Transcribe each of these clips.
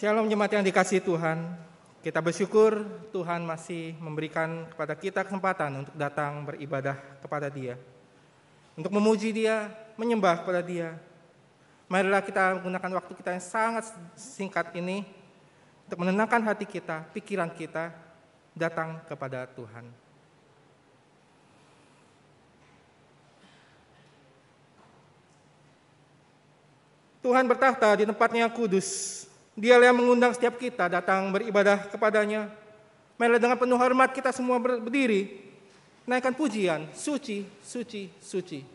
Shalom jemaat yang dikasihi Tuhan. Kita bersyukur Tuhan masih memberikan kepada kita kesempatan untuk datang beribadah kepada Dia, untuk memuji Dia, menyembah kepada Dia. Marilah kita menggunakan waktu kita yang sangat singkat ini untuk menenangkan hati kita, pikiran kita, datang kepada Tuhan. Tuhan bertahta di tempatnya yang kudus. Dialah yang mengundang setiap kita datang beribadah kepadanya. Marilah dengan penuh hormat kita semua berdiri, naikkan pujian, suci, suci, suci.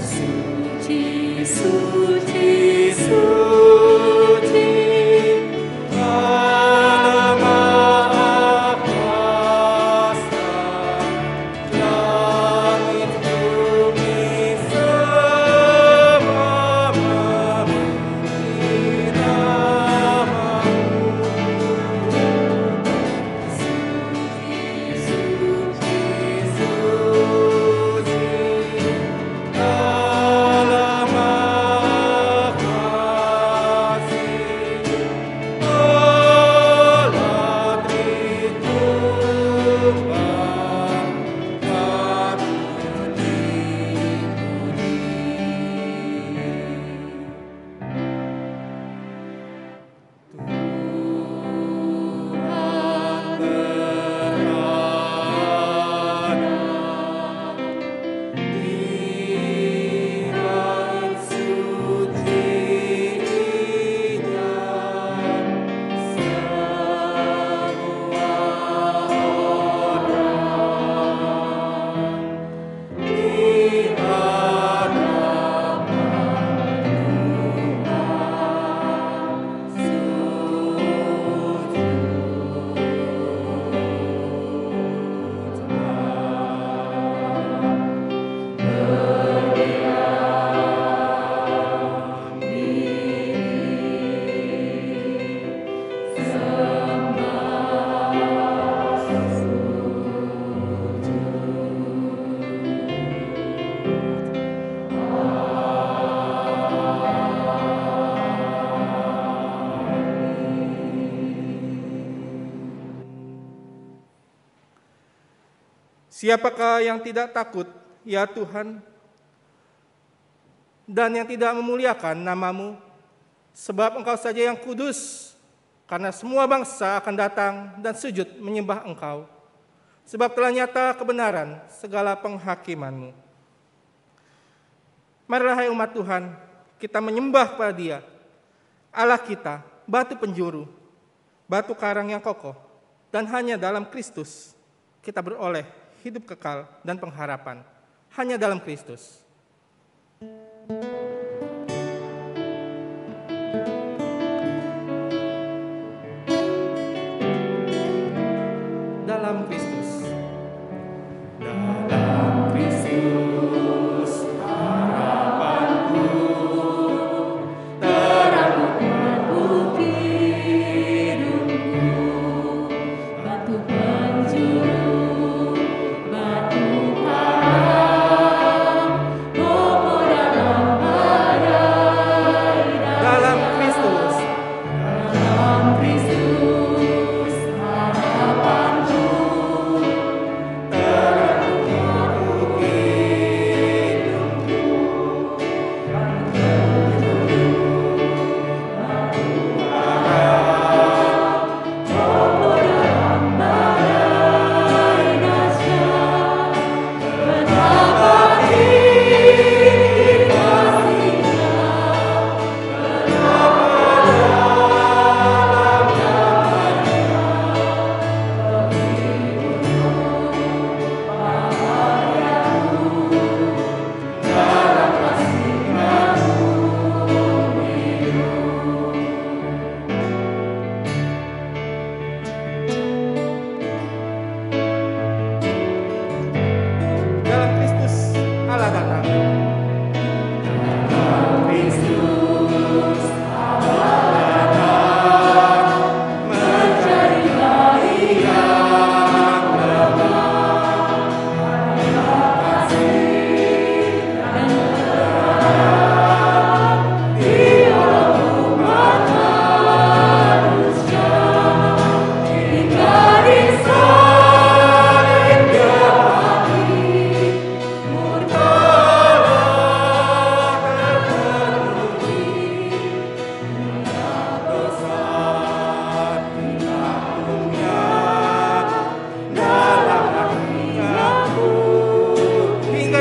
Suci, suci, suci. Siapakah yang tidak takut, ya Tuhan, dan yang tidak memuliakan nama-Mu? Sebab Engkau saja yang kudus, karena semua bangsa akan datang dan sujud menyembah Engkau. Sebab telah nyata kebenaran segala penghakiman-Mu. Marilah hai umat Tuhan, kita menyembah kepada Dia, Allah kita, batu penjuru, batu karang yang kokoh, dan hanya dalam Kristus kita beroleh hidup kekal dan pengharapan, hanya dalam Kristus. Dalam Kristus. Dalam Kristus harapanku, terang buat hidupku, batu penjuru, batu karang, kokoh dalam badai. Dalam Kristus. Dalam Kristus harapanku,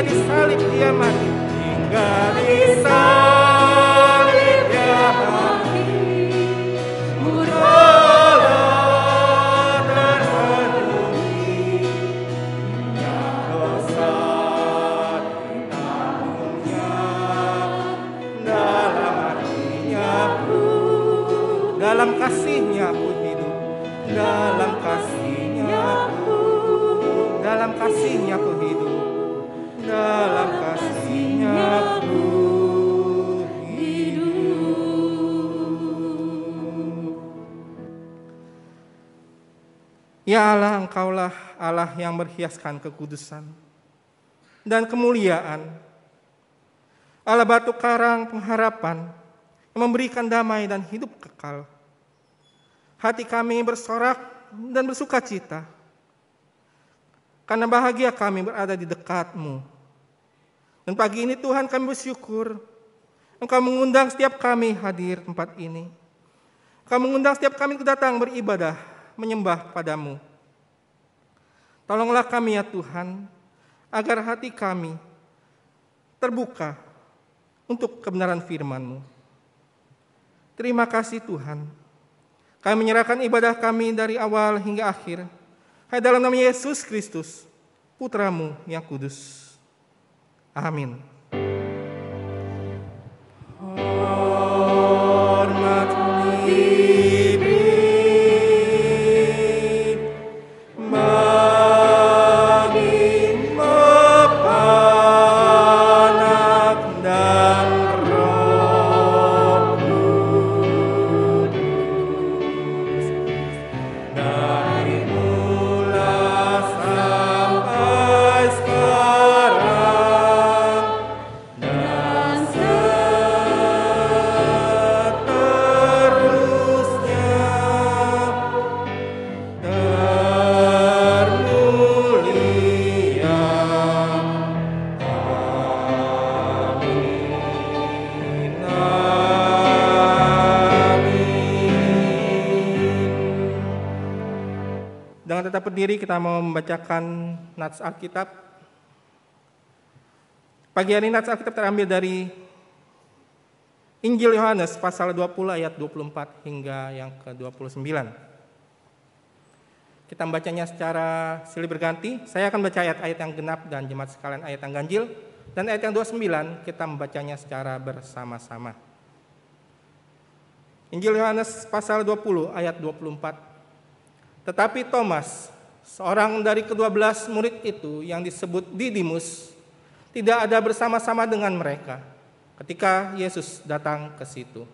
disalib dia mati, hingga disalib dia mati. Murkalah dan penuhi dosa ditanggung-Nya. Dalam hatinya dalam kasih-Nya aku hidup, dalam kasih-Nya dalam kasih-Nya aku hidup, dalam kasih-Nya aku hidup. Ya Allah, Engkaulah Allah yang berhiaskan kekudusan dan kemuliaan, Allah batu karang pengharapan yang memberikan damai dan hidup kekal. Hati kami bersorak dan bersuka cita, karena bahagia kami berada di dekat-Mu. Dan pagi ini Tuhan kami bersyukur, Engkau mengundang setiap kami hadir tempat ini. Engkau mengundang setiap kami datang beribadah, menyembah padamu. Tolonglah kami ya Tuhan, agar hati kami terbuka untuk kebenaran firman-Mu. Terima kasih Tuhan. Kami menyerahkan ibadah kami dari awal hingga akhir hanya dalam nama Yesus Kristus, Putra-Mu yang kudus. Amin. Hormat Libin bagi Bapa, Anak, dan Roh Kudus. Dari mula sampai sekarang dan seterusnya, termulia. Amin. Dengan tetap berdiri kita mau membacakan nats Alkitab. Pagi hari nats Alkitab terambil dari Injil Yohanes pasal 20 ayat 24 hingga yang ke-29. Kita membacanya secara silih berganti. Saya akan baca ayat-ayat yang genap dan jemaat sekalian ayat yang ganjil. Dan ayat yang 29 kita membacanya secara bersama-sama. Injil Yohanes pasal 20 ayat 24. Tetapi Thomas, seorang dari ke-12 murid itu yang disebut Didimus, tidak ada bersama-sama dengan mereka ketika Yesus datang ke situ.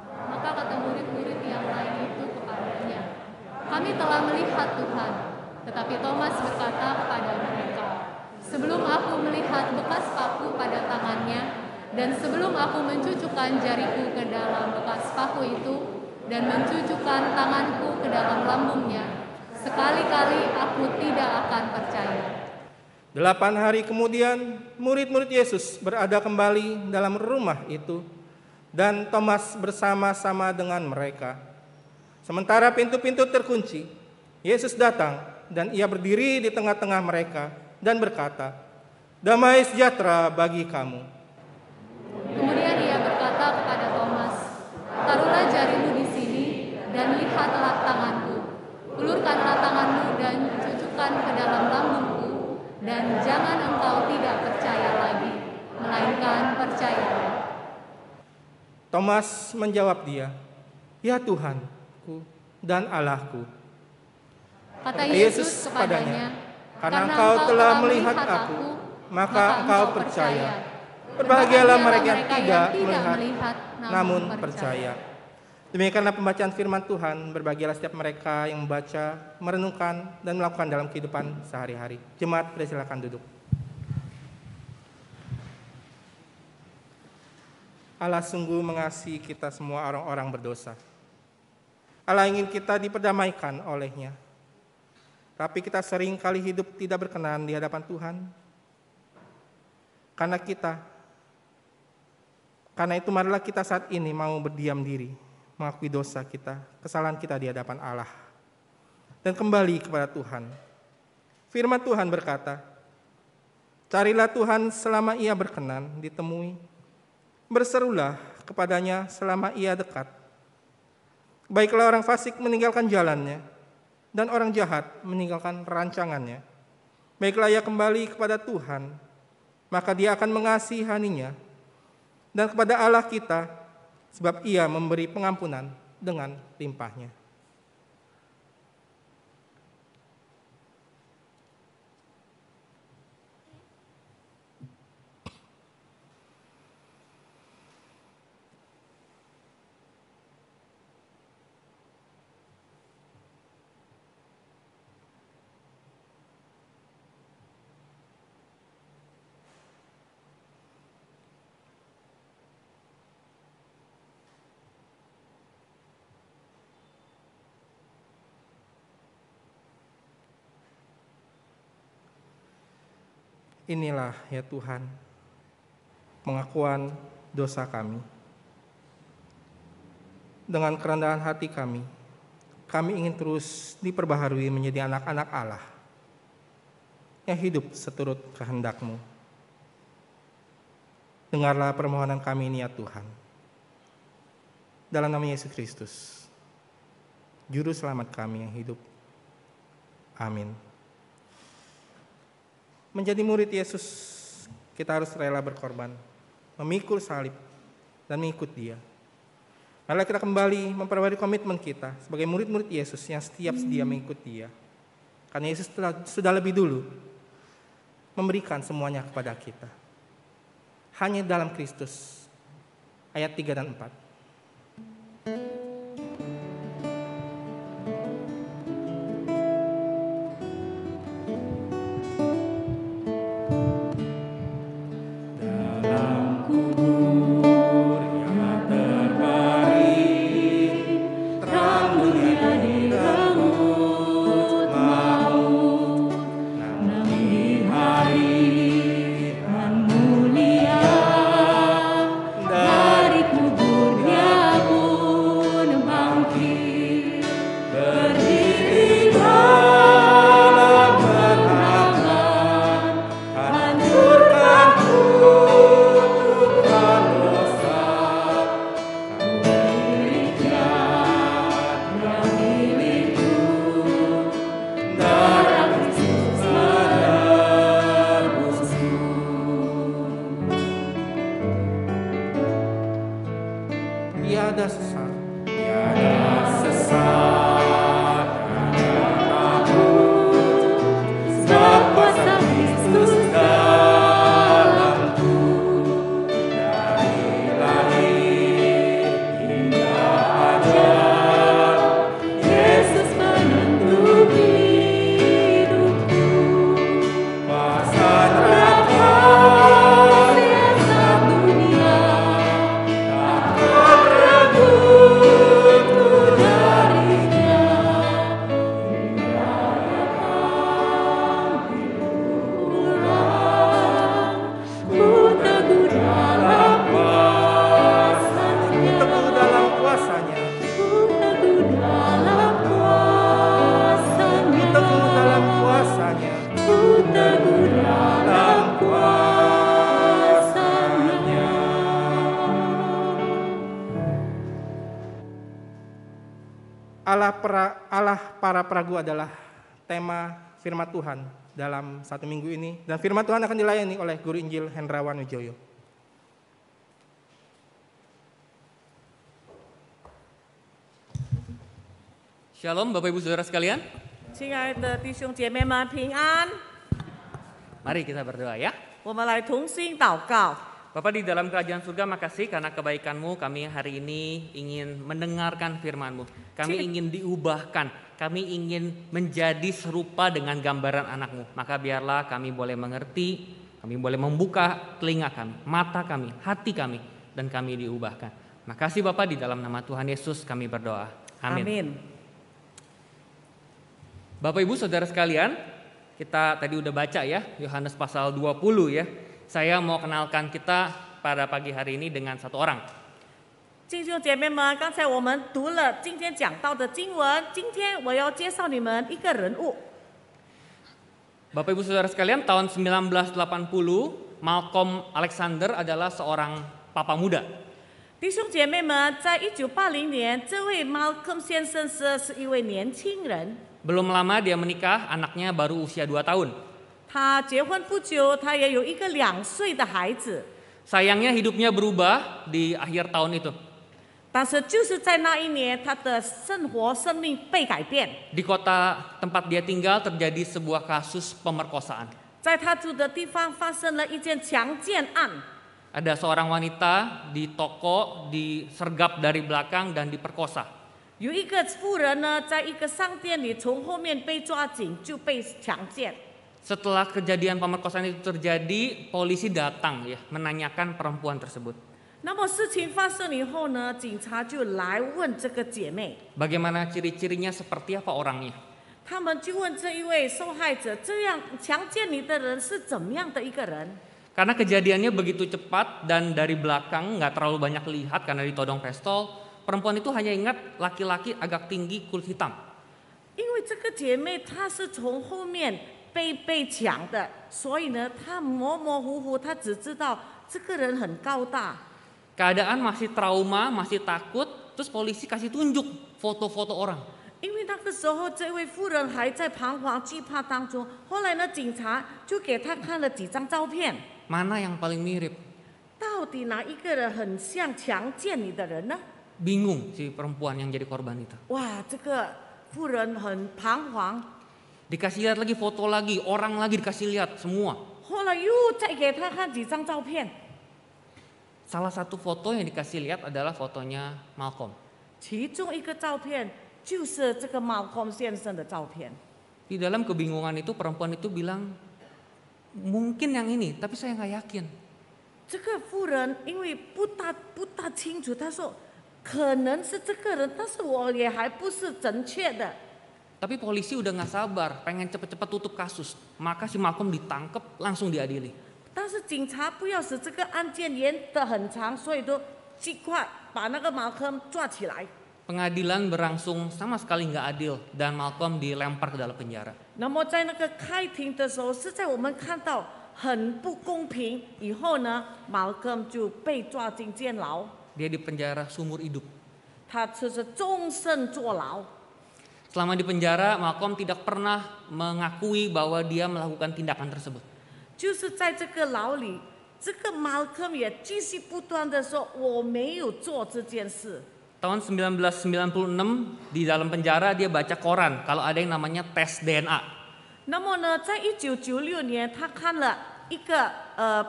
Maka kata murid-murid yang lain itu kepadanya, "Kami telah melihat Tuhan." Tetapi Thomas berkata kepada mereka, "Sebelum aku melihat bekas paku pada tangannya, dan sebelum aku mencucukkan jariku ke dalam bekas paku itu, dan mencucukkan tanganku ke dalam lambungnya, sekali-kali aku tidak akan percaya." 8 hari kemudian, murid-murid Yesus berada kembali dalam rumah itu, dan Thomas bersama-sama dengan mereka. Sementara pintu-pintu terkunci, Yesus datang dan ia berdiri di tengah-tengah mereka dan berkata, "Damai sejahtera bagi kamu." Kemudian ia berkata kepada Thomas, "Taruhlah jarimu di sini, dan lihatlah tanganku. Ulurkanlah tanganmu dan cucukkan ke dalam lambungku, dan jangan engkau tidak percaya lagi, melainkan percayalah." Thomas menjawab dia, "Ya Tuhanku dan Allahku." Kata Yesus kepadanya, "Karena engkau telah melihat aku, maka engkau percaya. Berbahagialah mereka yang tidak melihat, namun percaya." Demikianlah pembacaan firman Tuhan. Berbahagialah setiap mereka yang membaca, merenungkan, dan melakukan dalam kehidupan sehari-hari. Jemaat, silakan duduk. Allah sungguh mengasihi kita semua orang-orang berdosa. Allah ingin kita diperdamaikan oleh-Nya. Tapi kita sering kali hidup tidak berkenan di hadapan Tuhan. Karena itu marilah kita saat ini mau berdiam diri, mengakui dosa kita, kesalahan kita di hadapan Allah, dan kembali kepada Tuhan. Firman Tuhan berkata, Carilah Tuhan selama ia berkenan ditemui. Berserulah kepadanya selama ia dekat. Baiklah orang fasik meninggalkan jalannya, dan orang jahat meninggalkan rancangannya. Baiklah ia kembali kepada Tuhan, maka dia akan mengasihaninya, dan kepada Allah kita, sebab ia memberi pengampunan dengan limpahnya. Inilah ya Tuhan, pengakuan dosa kami. Dengan kerendahan hati kami ingin terus diperbaharui menjadi anak-anak Allah yang hidup seturut kehendak-Mu. Dengarlah permohonan kami ini ya Tuhan. Dalam nama Yesus Kristus, Juru Selamat kami yang hidup. Amin. Menjadi murid Yesus, kita harus rela berkorban, memikul salib, dan mengikut Dia. Mari kita kembali memperbarui komitmen kita sebagai murid-murid Yesus yang setiap sedia mengikut Dia. Karena Yesus sudah lebih dulu memberikan semuanya kepada kita. Hanya dalam Kristus. Ayat 3 dan 4. Allah para peragu adalah tema firman Tuhan dalam satu minggu ini. Dan firman Tuhan akan dilayani oleh Guru Injil Hendrawan Wijoyo. Shalom Bapak Ibu Saudara sekalian. 亲爱的弟兄姐妹们平安， Mari kita berdoa ya. 我们来同心祷告。 Bapak di dalam kerajaan surga, makasih karena kebaikan-Mu kami hari ini ingin mendengarkan firman-Mu. Kami ingin diubahkan, kami ingin menjadi serupa dengan gambaran anak-Mu. Maka biarlah kami boleh mengerti, kami boleh membuka telinga kami, mata kami, hati kami, dan kami diubahkan. Makasih Bapak, di dalam nama Tuhan Yesus kami berdoa. Amin. Amin. Bapak Ibu Saudara sekalian, kita tadi udah baca ya, Yohanes pasal 20 ya. Saya mau kenalkan kita pada pagi hari ini dengan satu orang. 弟兄姐妹们，刚才我们读了今天讲到的经文，今天我要介绍你们一个人物。 Dia adalah seorang yang sangat spesial. 这个人物是非常的特别的。 Dia adalah seorang yang sangat spesial. 这个人物是谁呢？ 这个人物是谁呢？ Dia adalah seorang yang sangat spesial. 今天我要介绍你们一个人物。Bapak Ibu Saudara sekalian, tahun 1980 Malcolm Alexander adalah seorang papa muda. 弟兄姐妹们，在1980年，这位 Malcolm 先生是一位年轻人。 Belum lama dia menikah, anaknya baru usia 2 tahun. 他结婚不久，他也有一个2岁的孩子。 Sayangnya hidupnya berubah di akhir tahun itu. 但是就是在那一年，他的生命被改变。 Di kota tempat dia tinggal terjadi sebuah kasus pemerkosaan. 在他住的地方发生了一件强奸案。 Ada seorang wanita di toko disergap dari belakang dan diperkosa. 有一个妇人呢，在一个商店里从后面被抓紧，就被强奸。 Setelah kejadian pemerkosaan itu terjadi, polisi datang ya menanyakan perempuan tersebut. 那么事情发生以后呢，警察就来问这个姐妹， Bagaimana ciri-cirinya, seperti apa orangnya? 他们就问这一位受害者，这样强奸你的人是怎么样的一个人？ Karena kejadiannya begitu cepat dan dari belakang nggak terlalu banyak lihat karena ditodong pistol, perempuan itu hanya ingat laki-laki agak tinggi kulit hitam. 因为这个姐妹她是从后面被抢的，所以呢，她模模糊糊，她只知道这个人很高大。 Keadaan masih trauma, masih takut, terus polisi kasih tunjuk foto-foto orang. 因为那个时候，这位妇人还在彷徨惧怕当中。后来呢，警察就给她看了几张照片， Mana yang paling mirip? 到底哪一个人很像强奸你的人呢？ Bingung si perempuan yang jadi korban itu. 哇，这个妇人很彷徨。 Dikasih lihat lagi foto lagi, orang lagi dikasih lihat semua. 后来又再给她看几张照片， Salah satu foto yang dikasih lihat adalah fotonya Malcolm. 其中一个照片就是这个 Malcolm 先生的照片。 Di dalam kebingungan itu perempuan itu bilang, mungkin yang ini, tapi saya nggak yakin. 这个妇人因为不大清楚，她说可能是这个人，但是我也还不是准确的。 Tapi polisi udah nggak sabar, pengen cepet-cepet tutup kasus. Maka si Malcolm ditangkap, langsung diadili. 但是警察不要使这个案件延得很长，所以都尽快把那个马克抓起来。 Pengadilan berlangsung sama sekali nggak adil dan Malcolm dilempar ke dalam penjara. 那么在那个开庭的时候，实在我们看到很不公平。以后呢，马克就被抓进监牢， Dia di penjara seumur hidup. 他就是终身坐牢。 Selama di penjara, Malcolm tidak pernah mengakui bahwa dia melakukan tindakan tersebut. 就是在这个牢里，这个马克也继续不断的说：“我没有做这件事。” Tahun 1996 di dalam penjara dia baca koran kalau ada yang namanya tes DNA. 那么呢，在1996年，他看了一个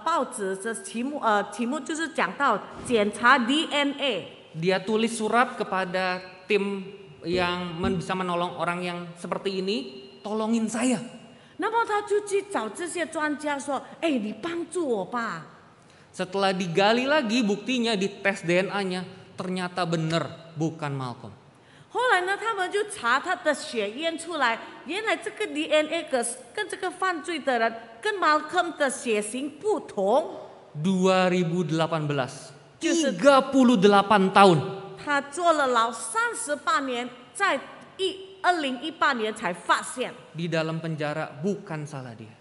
报纸的题目就是讲到检查 DNA。 Dia tulis surat kepada tim yang bisa menolong orang yang seperti ini, tolongin saya. 那么他就去找这些专家说：“哎，你帮助我吧。” Setelah digali lagi buktinya di tes DNA-nya, ternyata benar bukan Malcolm. 后来呢，他们就查他的血验出来，原来这个 DNA 跟这个犯罪的人跟 Malcolm 的血型不同。 2018, 38 tahun. 他坐了牢38年，在2018年才发现， Di dalam penjara bukan salah dia.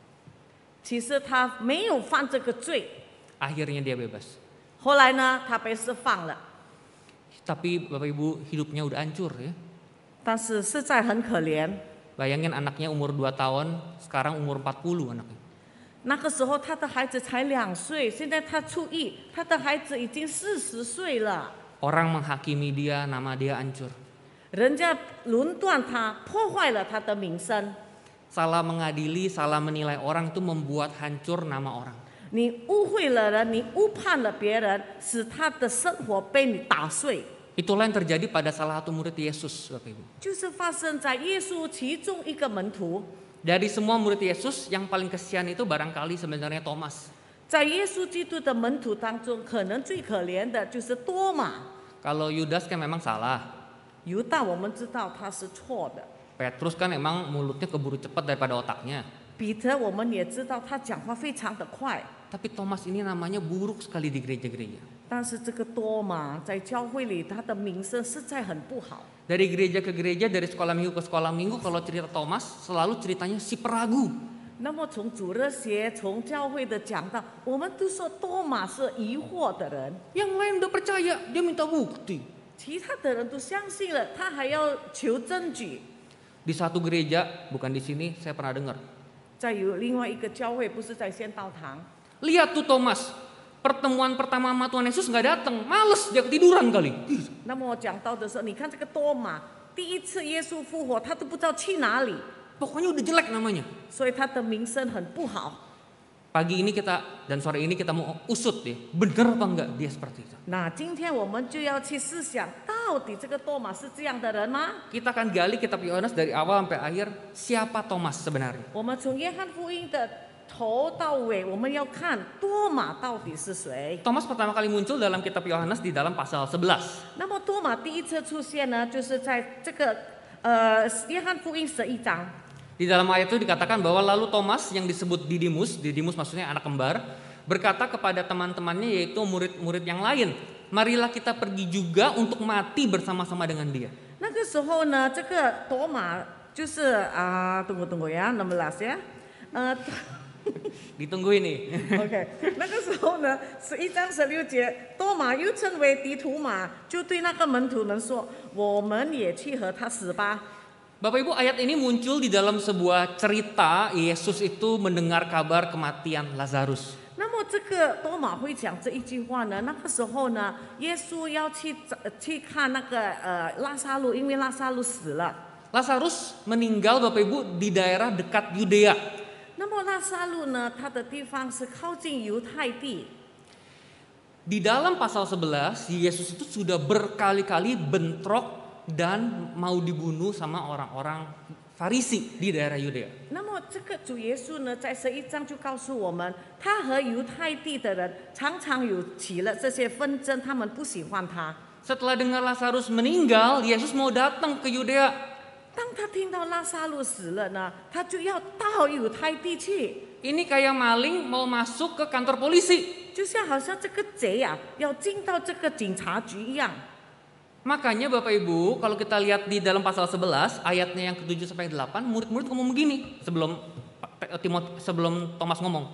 其实他没有犯这个罪。 Akhirnya dia bebas. 后来呢，他被释放了， Tapi Bapak Ibu hidupnya udah hancur ya. 但是实在很可怜。 Bayangin anaknya umur 2 tahun, sekarang umur 40 anaknya. 那个时候他的孩子才2岁，现在他出狱，他的孩子已经40岁了。 Orang menghakimi dia, nama dia hancur. 人家论断他，破坏了他的名声。 Salah mengadili, salah menilai orang itu membuat hancur nama orang. 你误会了人，你误判了别人，使他的生活被你打碎。 Itulah yang terjadi pada salah satu murid Yesus, Bapak Ibu. 就是发生在耶稣其中一个门徒， Dari semua murid Yesus, yang paling kesian itu barangkali sebenarnya Thomas. 在耶稣基督的门徒当中，可能最可怜的就是多马。 Kalau Yudas kan memang salah. 犹大我们知道他是错的， Petrus kan emang mulutnya keburu cepat daripada otaknya. 彼得我们也知道他讲话非常的快。 Tapi Thomas ini namanya buruk sekali di gereja-gereja. 但是这个多马在教会里，他的名声实在很不好。 Dari gereja ke gereja, dari sekolah minggu ke sekolah minggu, kalau cerita Thomas selalu ceritanya si peragu. 那么从主日学、从教会的讲道，我们都说多马是疑惑的人， Yang lain udah percaya, dia minta bukti. 其他的人都相信了，他还要求证据。 Di satu gereja, bukan di sini, saya pernah dengar. 再有另外一个教会，不是在仙道堂， Lihat tuh Thomas, pertemuan pertama sama Tuhan Yesus nggak datang, males dia ketiduran kali. 那么我讲到的时候，你看这个多马，第一次耶稣复活，他都不知道去哪里， Pokoknya udah jelek namanya. 所以他的名声很不好。 Pagi ini kita dan sore ini kita mau usut ya, bener apa enggak dia seperti itu. 那今天我们就要去思想，到底这个多马是这样的人吗？ Kita akan gali kitab Yohanes dari awal sampai akhir, siapa Thomas sebenarnya. 我们从约翰福音的头到尾，我们要看多马到底是谁。 Thomas pertama kali muncul dalam kitab Yohanes di dalam pasal 11. 那么多马第一次出现呢，就是在这个约翰福音11章。 Di dalam ayat itu dikatakan bahwa lalu Thomas yang disebut Didimus maksudnya anak kembar, berkata kepada teman-temannya yaitu murid-murid yang lain, marilah kita pergi juga untuk mati bersama-sama dengan dia. 那个时候呢，这个多马就是tunggu ya 16呀Ditunggu ini. OK， 那个时候呢，11章16节，多马又称为迪图马，就对那个门徒们说：“我们也去和他死吧。” Bapak Ibu, ayat ini muncul di dalam sebuah cerita Yesus itu mendengar kabar kematian Lazarus. 那么这个多马会讲这一句话呢？那个时候呢，耶稣要去看那个拉撒路，因为拉撒路死了。 Lazarus meninggal Bapak Ibu di daerah dekat Yudea. 那么拉撒路呢，它的地方是靠近犹太地。 Di dalam pasal 11, Yesus itu sudah berkali-kali bentrok dan mau dibunuh sama orang-orang Farisi di daerah Yudea. 那么这个主耶稣呢，在11章就告诉我们，他和犹太地的人常常有起了这些纷争，他们不喜欢他。 Setelah dengar Lazarus meninggal, Yesus mau datang ke Yudea. 当他听到拉撒路死了呢，他就要到犹太地去， Ini kayak maling mau masuk ke kantor polisi. 就像好像这个贼啊，要进到这个警察局一样。 Makanya Bapak Ibu, kalau kita lihat di dalam pasal 11 ayatnya yang ke-7 sampai 8, murid-murid ngomong begini sebelum Thomas ngomong.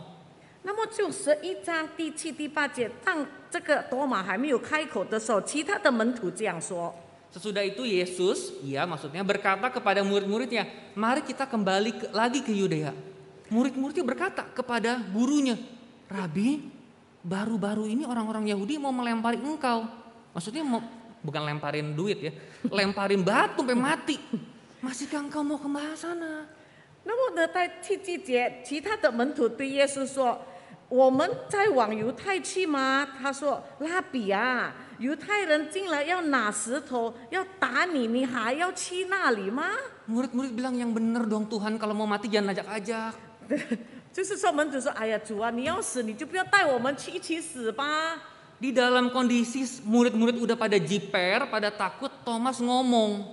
那么就11章第7、第8节，当这个多马还没有开口的时候，其他的门徒这样说。 Sesudah itu Yesus, maksudnya berkata kepada murid-muridnya, mari kita kembali lagi ke Yudea. Murid-muridnya berkata kepada gurunya, Rabi, baru-baru ini orang-orang Yahudi mau melempari engkau. Maksudnya bukan lemparin duit ya, lemparin batu sampai mati. Masihkah engkau mau ke sana? 那么呢，在第7节，其他的门徒对耶稣说：“我们在往犹太去吗？”他说：“拉比啊，犹太人进来要拿石头要打你，你还要去那里吗？” Murid-murid bilang yang benar dong Tuhan, kalau mau mati jangan ajak-ajak. 就是说门徒说：“哎呀，主啊，你要死你就不要带我们去一起死吧。” Di dalam kondisi murid-murid udah pada jiper, pada takut, Thomas ngomong.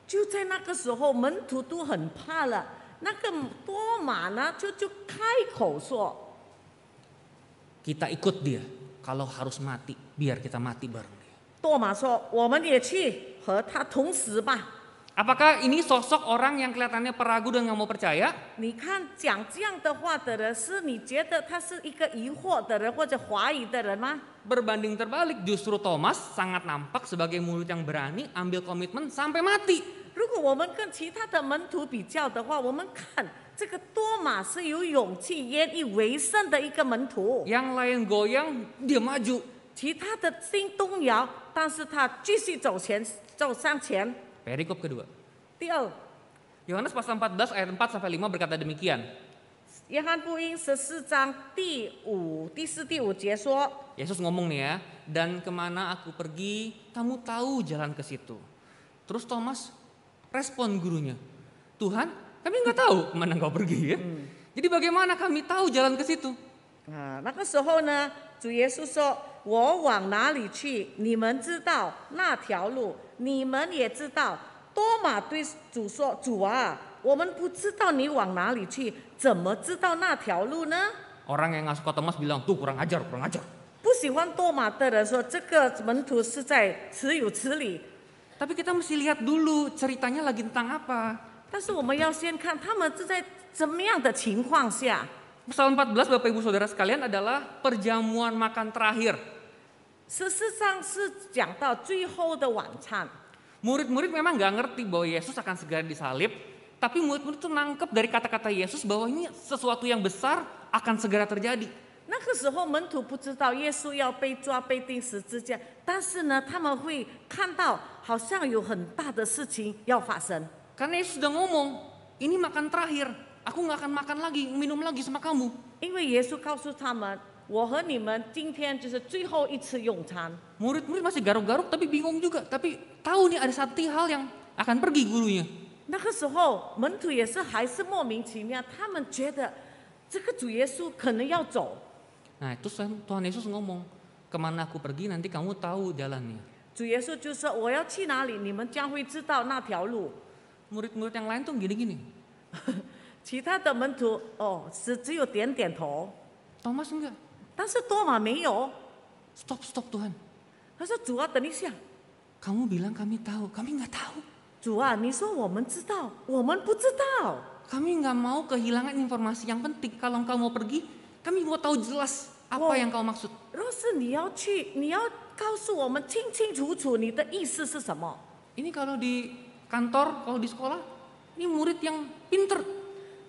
就在那个时候，门徒都很怕了。那个多马呢，就开口说 Kita ikut dia, kalau harus mati, biar kita mati bareng dia. 多马说：“我们也去和他同死吧。” Apakah ini sosok orang yang kelihatannya peragu dan nggak mau percaya? 你看讲这样的话的人，是你觉得他是一个疑惑的人或者怀疑的人吗？ Berbanding terbalik, justru Thomas sangat nampak sebagai murid yang berani ambil komitmen sampai mati. 如果我们跟其他的门徒比较的话，我们看这个多马是有勇气、愿意为胜的一个门徒， Yang lain goyang, dia maju. 其他的心动摇，但是他继续走向前。 Perikop kedua. 第二， Yohanes pasal 14 ayat 4 sampai 5 berkata demikian. 约翰福音14章第4、第5节说。 Yesus ngomong nih ya, dan kemana aku pergi, kamu tahu jalan ke situ. Terus Thomas respon gurunya, Tuhan, kami nggak tahu kemana engkau pergi ya. Jadi bagaimana kami tahu jalan ke situ? 那个时候呢，主耶稣说：“我往哪里去，你们知道那条路，你们也知道。”多马对主说：“主啊，我们不知道你往哪里去，怎么知道那条路呢？” Orang yang nggak suka Thomas bilang, tuh kurang ajar. 不喜欢多马的人说：“这个门徒是在此有此理。” Tapi kita mesti lihat dulu ceritanya lagi tentang apa. 但是我们要先看他们是在怎么样的情况下？ Pasal 14 Bapak Ibu Saudara sekalian adalah perjamuan makan terakhir. 事实上是讲到最后的晚餐。 Murid-murid memang nggak ngerti bahwa Yesus akan segera disalib, tapi murid-murid itu nangkep dari kata-kata Yesus bahwa ini sesuatu yang besar akan segera terjadi. 那个时候门徒不知道耶稣要被抓、被钉十字架，但是呢，他们会看到好像有很大的事情要发生。 Karena Yesus sudah ngomong, ini makan terakhir, aku nggak akan makan lagi, minum lagi sama kamu. 因为耶稣告诉他们，我和你们今天就是最后一次用餐。 Murid-murid masih garuk-garuk tapi bingung juga, tapi tahu nih ada satu hal yang akan pergi gurunya. 那个时候门徒也是还是莫名其妙，他们觉得这个主耶稣可能要走。 Nah itu Tuhan Yesus ngomong, kemana aku pergi nanti kamu tahu jalannya. 主耶稣就说：“我要去哪里，你们将会知道那条路。 Murid-murid yang lain tuh gini-gini. ”其他的门徒是只有点点头， Thomas enggak. 但是多马没有。 Stop Tuhan. 他说：“主啊，等一下， Kamu bilang kami tahu, kami nggak tahu. 主啊，你说我们知道，我们不知道。 Kami nggak mau kehilangan informasi yang penting. Kalau engkau mau pergi, kami mau tahu jelas apa yang kau maksud. 若是你要去，你要告诉我们清清楚楚你的意思是什么。 Ini kalau di kantor, kalau di sekolah, ini murid yang pinter.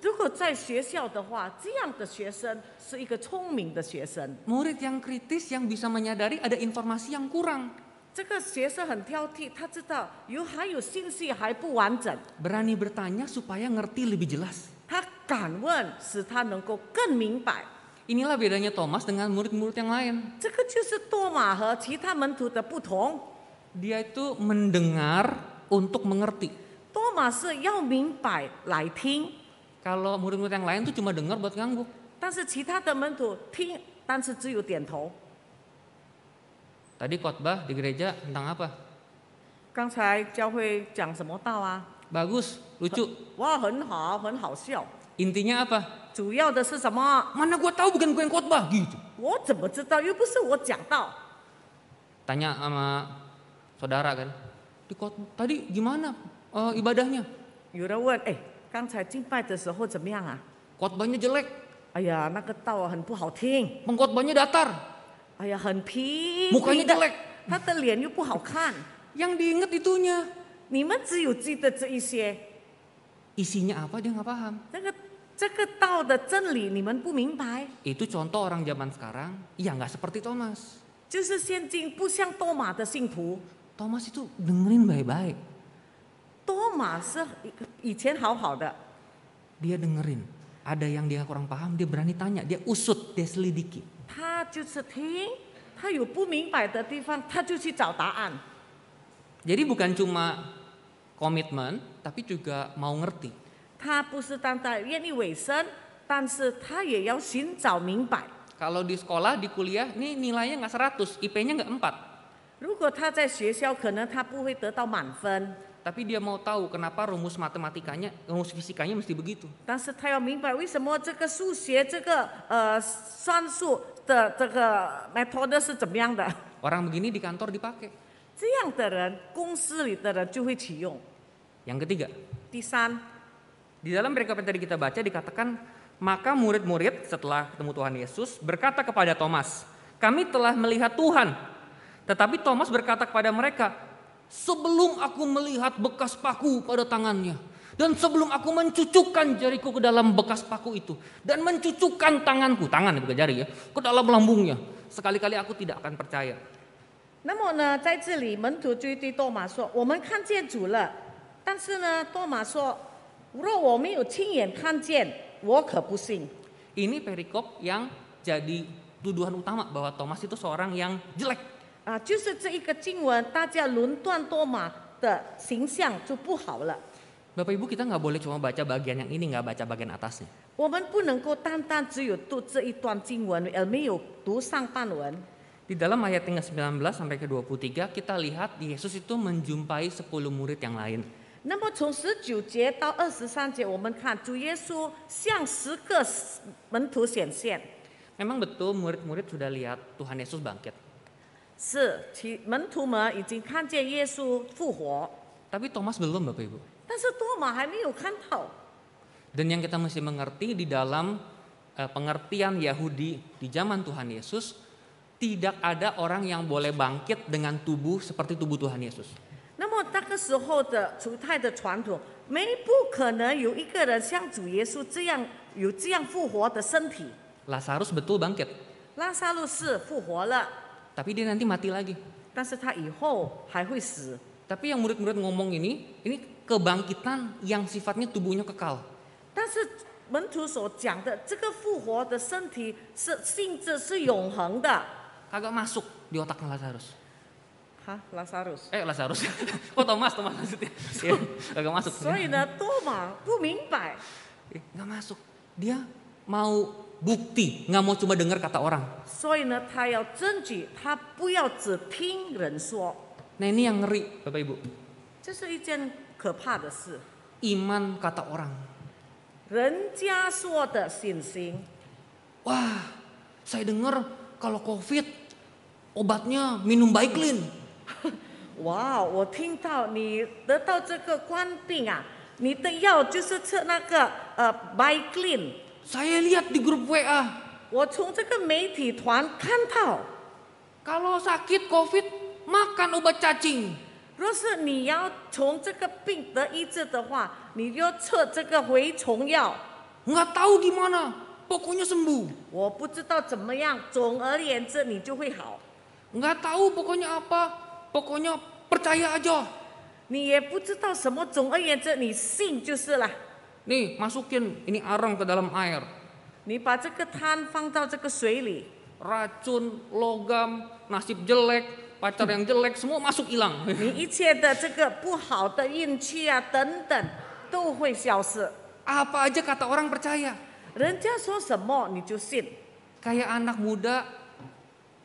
如果在学校的话，这样的学生是一个聪明的学生。 Murid yang kritis yang bisa menyadari ada informasi yang kurang. 这个学生很挑剔，他知道还有信息还不完整， Berani bertanya supaya ngerti lebih jelas. 他敢问，使他能够更明白。 Inilah bedanya Thomas dengan murid-murid yang lain. 这个就是多马和其他门徒的不同。 Dia itu mendengar untuk mengerti. 多马是要明白来听， Kalau murid-murid yang lain tuh cuma dengar buat ngangguk. 但是其他的门徒听，但是只有点头。 Tadi khotbah di gereja tentang apa? 刚才教会讲什么道啊？ Bagus, lucu. 哇，很好，很好笑。 Intinya apa? 主要的是什么？ Mana gua tahu bukan gue yang khotbah gitu. 我怎么知道？又不是我讲道。 Tanya sama saudara kan. Tadi gimana ibadahnya? 有人问，刚才敬拜的时候怎么样啊？ Khotbahnya jelek, 哎呀，那个道很不好听， pengkhotbahnya datar. 哎呀，很平 Mukanya 平的 jelek， 他的脸又不好看。 Yang diinget itunya. 你们只有记得这一些， Isinya apa dia nggak paham. 这个道的真理你们不明白， Itu contoh orang zaman sekarang, ya nggak seperti Thomas. 就是现今不像多马的信徒。 Thomas itu dengerin baik-baik. 多马是以前好好的， Dia dengerin. Ada yang dia kurang paham, dia berani tanya, dia usut, dia selidiki. 他就是听，他有不明白的地方，他就去找答案。 Jadi bukan cuma komitmen, tapi juga mau ngerti. 他不是单单愿意委身，但是他也要寻找明白。 Kalau di sekolah, di kuliah, ini nilainya nggak 100, IP-nya nggak 4. 如果他在学校，可能他不会得到满分， Tapi dia mau tahu kenapa rumus matematikanya, rumus fisikanya mesti begitu. 但是他要明白为什么这个数学这个算术的这个 method 是怎么样的。 Orang begini di kantor dipakai. 这样的人，公司里的人就会启用。 Yang ketiga, 第三， di dalam perikop yang tadi kita baca dikatakan, maka murid-murid setelah ketemu Tuhan Yesus berkata kepada Thomas, kami telah melihat Tuhan. Tetapi Thomas berkata kepada mereka, sebelum aku melihat bekas paku pada tangannya, dan sebelum aku mencucukkan jariku ke dalam bekas paku itu, dan mencucukkan tanganku, tangan bukan jari ya, ke dalam lambungnya, sekali-kali aku tidak akan percaya. 那么呢，在这里门徒就对多马说：“我们看见主了。”但是呢，多马说：“若我没有亲眼看见，我可不信。” Ini perikop yang jadi tuduhan utama bahwa Thomas itu seorang yang jelek. 就是这一个经文，大家论断多马的形象就不好了。 Bapak Ibu kita nggak boleh cuma baca bagian yang ini, nggak baca bagian atasnya. 我们不能够单单只有读这一段经文，而没有读上半文。 Di dalam ayat yang ke-19 sampai ke-23 kita lihat Yesus itu menjumpai 10 murid yang lain. 那么从19节到23节，我们看主耶稣向10个门徒显现。 Memang betul murid-murid sudah lihat Tuhan Yesus bangkit. 是，门徒们已经看见耶稣复活， Tapi Thomas belum Bapak Ibu. 但是多马还没有看到。Dan yang kita mesti mengerti di dalam pengertian Yahudi di zaman Tuhan Yesus, tidak ada orang yang boleh bangkit dengan tubuh seperti tubuh Tuhan Yesus. 那么那个时候的犹太的传统，不可能有一个人像主耶稣这样有这样复活的身体。 Lazarus betul bangkit, 拉撒路是复活了， tapi dia nanti mati lagi. 但是他以后还会死。 Tapi yang murid-murid ngomong ini kebangkitan yang sifatnya tubuhnya kekal. 但是门徒所讲的这个复活的身体是性质是永恒的。 Kagak masuk di otaknya Lazarus. 哈，拉撒路。 Lazarus. Oh Thomas maksudnya. Iya, kagak masuk. 所以呢，多马不明白， Nggak masuk. Dia mau bukti, nggak mau cuma dengar kata orang. 所以呢，他要证据，他不要只听人说。 Nah ini yang ngeri Bapak Ibu. 这是一件可怕的事。 Iman kata orang. 人家说的信心， Wah, saya dengar kalau COVID obatnya minum Baiklin. 哇，我听到你得到这个冠病啊，你的药就是吃那个Baiklin。 Saya lihat di grup WA, 我从这个媒体团看到， kalau sakit COVID makan obat cacing. 若是你要从这个病得医治的话，你就吃这个蛔虫药。 Nggak tahu gimana, pokoknya sembuh. 我不知道怎么样，总而言之你就会好。 Nggak tahu pokoknya apa, pokoknya percaya aja. 你也不知道什么，总而言之你信就是了。 Nih masukin ini arang ke dalam air. 你把这个汤放到这个水里， Racun, logam, nasib jelek, pacar yang jelek semua masuk hilang. 你一切的这个不好的运气啊等等都会消失。 Apa aja kata orang percaya. 人家说什么你就信。 Kayak anak muda,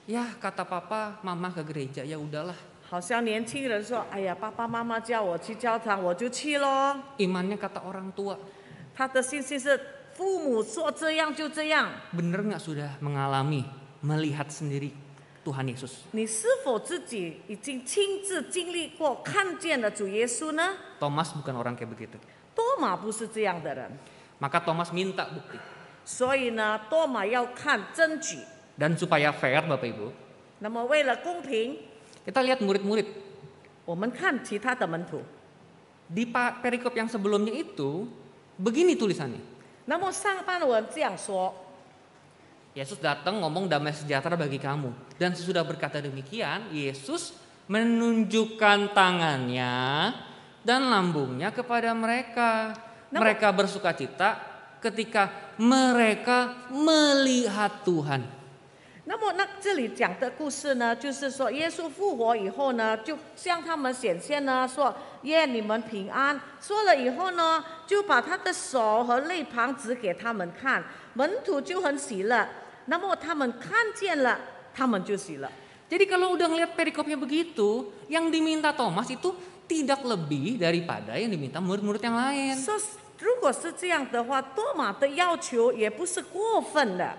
ya kata papa, mama ke gereja, ya udahlah. 好像年轻人说：“哎呀，爸爸妈妈叫我去教堂，我就去咯。 Imannya kata orang tua. ”他的信心是父母说这样就这样。 Bener nggak sudah mengalami, melihat sendiri Tuhan Yesus? 你是否自己已经亲自经历过、看见了主耶稣呢？ Thomas bukan orang kayak begitu. 多马不是这样的人， Maka Thomas minta bukti. 所以呢，多马要看证据。 Dan supaya fair Bapak Ibu, 那么为了公平， kita lihat murid-murid. 我们看其他的门徒。 Di perikop yang sebelumnya itu, begini tulisannya. 那么上半文这样说： Yesus datang ngomong damai sejahtera bagi kamu. Dan sesudah berkata demikian, Yesus menunjukkan tangannya dan lambungnya kepada mereka. Mereka bersuka cita ketika mereka melihat Tuhan. 那么这里讲的故事呢，就是说耶稣复活以后呢，就向他们显现呢，说愿你们平安。说了以后呢，就把他的手和肋旁指给他们看，门徒就很喜乐。那么他们看见了，他们就喜乐。 Jadi kalau udah ngeliat perikopnya begitu, yang diminta Thomas itu tidak lebih daripada yang diminta murid-murid yang lain. 说如果是这样的话，多马的要求也不是过分的，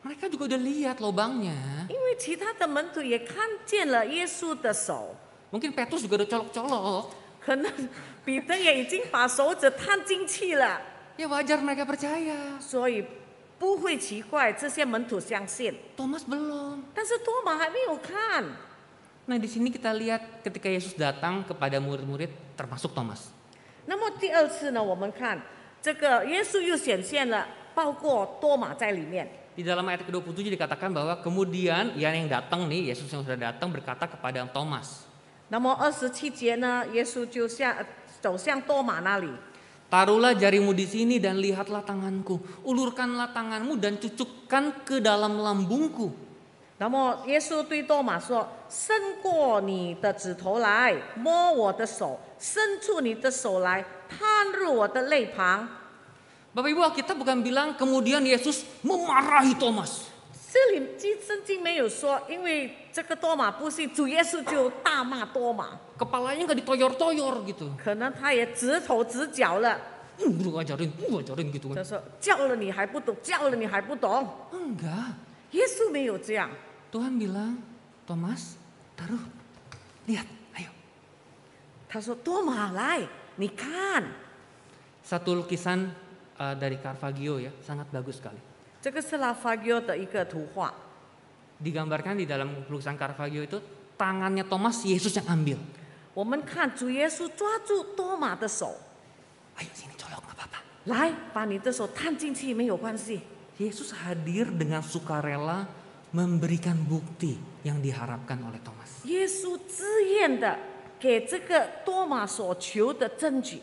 Mereka juga udah lihat lobangnya. 因为其他的门徒也看见了耶稣的手， Mungkin Petrus juga udah colok-colok. 可能彼得也已经把手指探进去了。 Ya wajar mereka percaya. 所以不会奇怪这些门徒相信， Thomas belum. 但是多马还没有看。 Nah di sini kita lihat ketika Yesus datang kepada murid-murid termasuk Thomas. 那么第二次呢，我们看这个耶稣又显现了，包括多马在里面。 Di dalam ayat ke-27 dikatakan bahwa kemudian yang datang nih, Yesus yang sudah datang berkata kepada Thomas. 那么27节呢，耶稣就走向多马那里， Taruhlah jarimu di sini dan lihatlah tanganku. Ulurkanlah tanganmu dan cucukkan ke dalam lambungku. 那么耶稣对多马说：“伸过你的指头来，摸我的手；伸出你的手来，探入我的肋旁。” Bapak Ibu, kita bukan bilang kemudian Yesus memarahi Thomas. 这里圣经没有说，因为这个多马不信，主耶稣就大骂多马， Kepalanya nggak ditoyor-toyor gitu. 可能他也指头指脚了。 Lu ajarin gitu 他 kan. 说：“叫了你还不懂，叫了你还不懂。 Enggak. ”耶稣没有这样， Tuhan bilang, Thomas, taruh, lihat, ayo. 他说：“多马来，你看。” Satu lukisan dari Caravaggio ya, sangat bagus sekali. 这个是拉法约的一个图画。 Digambarkan di dalam lukisan Caravaggio itu tangannya Thomas Yesus yang ambil. 我们看主耶稣抓住多马的手， Ayo sini colok nggak apa-apa. 来把你的手探进去没有关系。 Yesus hadir dengan sukarela memberikan bukti yang diharapkan oleh Thomas. 耶稣自愿的给这个多马所求的证据，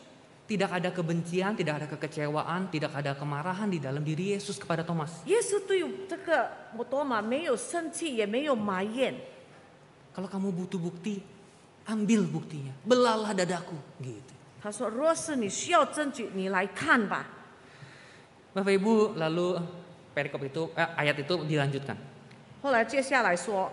Tidak ada kebencian, tidak ada kekecewaan, tidak ada kemarahan di dalam diri Yesus kepada Thomas. 耶稣对这个多马没有生气，也没有埋怨。 Kalau kamu butuh bukti, ambil buktinya, belalah dadaku, gitu. 他说：“若是你需要证据，你来看吧。 Bapak Ibu, lalu ayat itu dilanjutkan. ”后来接下来说，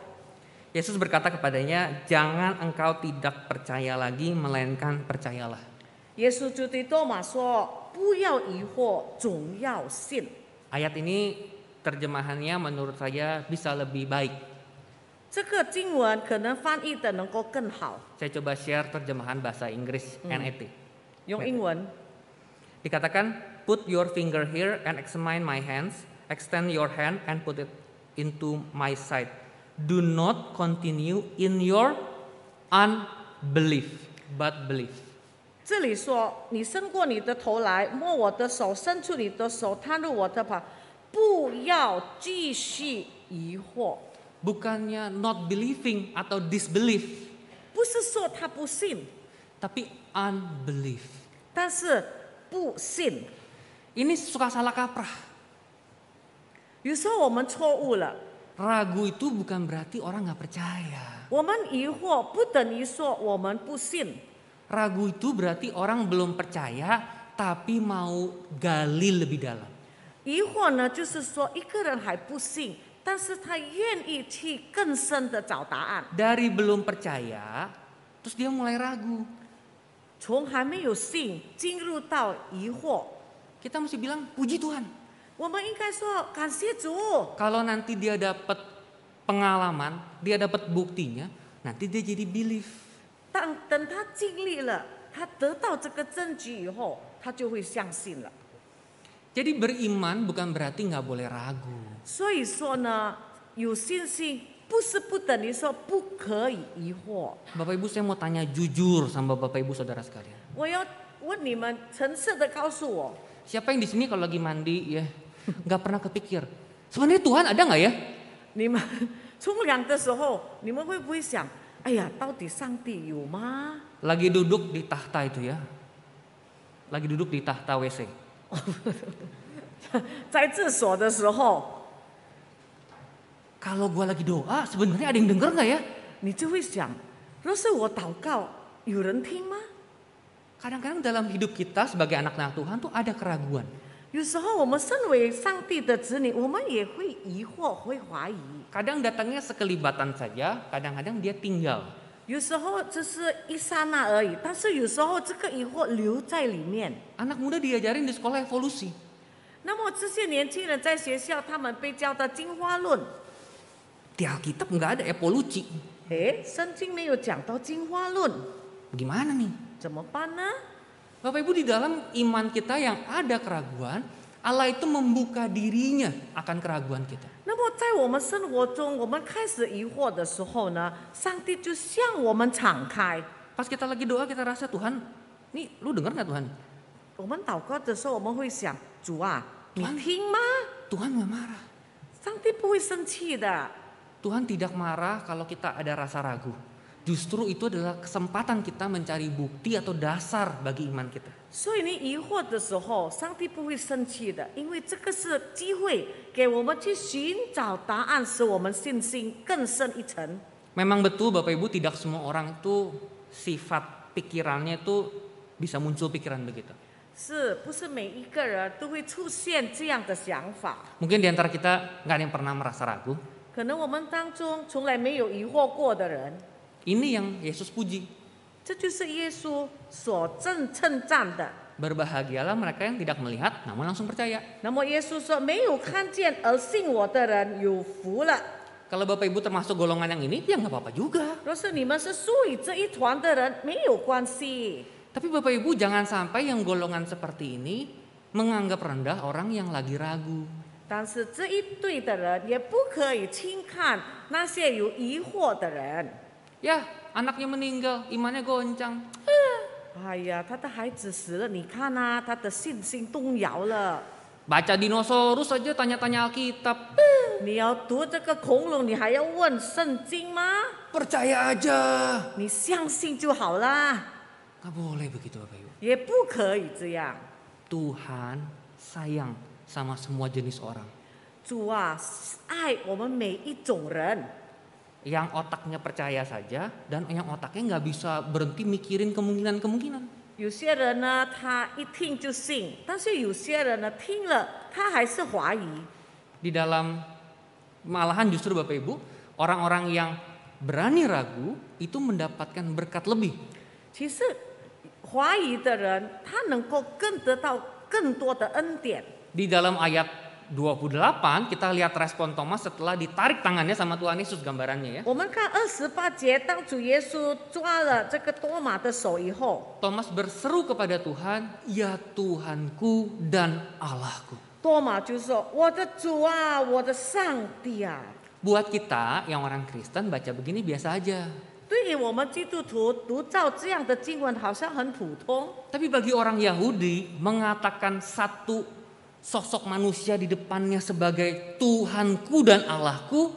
Yesus berkata kepadanya, jangan engkau tidak percaya lagi, melainkan percayalah. 耶稣就对多马说：“不要疑惑，总要信。” Ayat ini terjemahannya menurut saya bisa lebih baik. 这个经文可能翻译的能够更好， Saya coba share terjemahan bahasa Inggris NET. 用英文。 Dikatakan, put your finger here and examine my hands, extend your hand and put it into my side. Do not continue in your unbelief, but believe. 这里说：“你伸过你的头来，摸我的手，伸出你的手，探入我的旁，不要继续疑惑。” Bukannya not believing atau disbelief, 不是说他不信， tapi unbelief. 但是不信。 Ini suka salah kaprah. 有时候我们错误了， Ragu itu bukan berarti orang nggak percaya. 我们疑惑不等于说我们不信。 Ragu itu berarti orang belum percaya tapi mau gali lebih dalam. 疑惑呢，就是说一个人还不信，但是他愿意去更深的找答案。 Dari belum percaya, terus dia mulai ragu. 从还没有信进入到疑惑， Kita mesti bilang puji Tuhan. 我们应该说感谢主。 Kalau nanti dia dapat pengalaman, dia dapat buktinya, nanti dia jadi believe. 等他经历了，他得到这个证据以后，他就会相信了。 Jadi beriman bukan berarti nggak boleh ragu. 所以说呢，有信心不是不等于说不可以疑惑。 Bapak Ibu, saya mau tanya jujur sama Bapak Ibu saudara sekalian. 我要问你们，诚实的告诉我， Siapa yang di sini kalau lagi mandi ya nggak pernah kepikir sebenarnya Tuhan ada nggak ya? 你们冲凉的时候，你们会不会想，哎呀，到底上帝有吗？ Lagi duduk di tahta itu ya, lagi duduk di tahta WC. 在厕所的时候， Kalau gua lagi doa, sebenarnya ada yang denger nggak ya? 你就会想，若是我祷告，有人听吗？ Kadang-kadang dalam hidup kita sebagai anak-anak Tuhan tuh ada keraguan. 有时候我们身为上帝的子女，我们也会疑惑，会怀疑。 Kadang datangnya sekelibatan saja, kadang-kadang dia tinggal. 有时候只是一刹那而已，但是有时候这个疑惑留在里面。 Anak muda diajarin di sekolah evolusi. 那么这些年轻人在学校，他们被教的进化论， Di Alkitab nggak ada evolusi. 圣经没有讲到进化论， Gimana nih? 怎么办呢？ Bapak Ibu, di dalam iman kita yang ada keraguan, Allah itu membuka dirinya akan keraguan kita. 那么在我们生活中，我们开始疑惑的时候呢，上帝就向我们敞开。 Pas kita lagi doa kita rasa Tuhan, nih lu denger nggak Tuhan? 我们祷告的时候，我们会想：主啊，你听吗？ Tuhan nggak marah. 上帝不会生气的。 Tuhan tidak marah kalau kita ada rasa ragu. Justru itu adalah kesempatan kita mencari bukti atau dasar bagi iman kita. 所以你疑惑的时候，上帝不会生气的，因为这个是机会给我们去寻找答案，使我们信心更深一层。 Memang betul Bapak Ibu, tidak semua orang itu sifat pikirannya itu bisa muncul pikiran begitu. 是不是每一个人都会出现这样的想法？ Mungkin di antara kita nggak ada yang pernah merasa ragu. 可能我们当中从来没有疑惑过的人， Ini yang Yesus puji. 这就是耶稣所称赞的。 Berbahagialah mereka yang tidak melihat namun langsung percaya. 那么耶稣说：“没有看见而信我的人有福了。 Kalau Bapak Ibu termasuk golongan yang ini, ya nggak apa-apa juga. 若是你们是属于这一团的人，没有关系。 Tapi Bapak Ibu jangan sampai yang golongan seperti ini menganggap rendah orang yang lagi ragu. 但是这一对的人也不可以轻看那些有疑惑的人。 Ya, anaknya meninggal, imannya goncang. 哎呀，他的孩子死了，你看啊，他的信心动摇了。 Baca dinosaurus saja tanya-tanya Alkitab. 你要读这个恐龙，你还要问圣经吗？ Percaya aja. 你相信就好啦， Gak boleh begitu Bapak Ibu. 也不可以这样。 Tuhan sayang sama semua jenis orang. 主啊，爱我们每一种人。 Yang otaknya percaya saja dan yang otaknya nggak bisa berhenti mikirin kemungkinan-kemungkinan. 有些人呢，他一听就信，但是有些人呢，听了他还是怀疑。 Di dalam malahan justru Bapak Ibu, orang-orang yang berani ragu itu mendapatkan berkat lebih. 其实怀疑的人，他能够更得到更多的恩典。 Di dalam ayat 28 kita lihat respon Thomas setelah ditarik tangannya sama Tuhan Yesus gambarannya ya. 我们看28节，当主耶稣抓了这个多马的手以后， Thomas berseru kepada Tuhan, "Ya Tuhanku dan Allahku." 多马就说：“我的主啊，我的上帝啊！” Buat kita yang orang Kristen baca begini biasa aja. 对于我们基督徒读到这样的经文，好像很普通。 Tapi bagi orang Yahudi mengatakan satu sosok manusia di depannya sebagai Tuhanku dan Allahku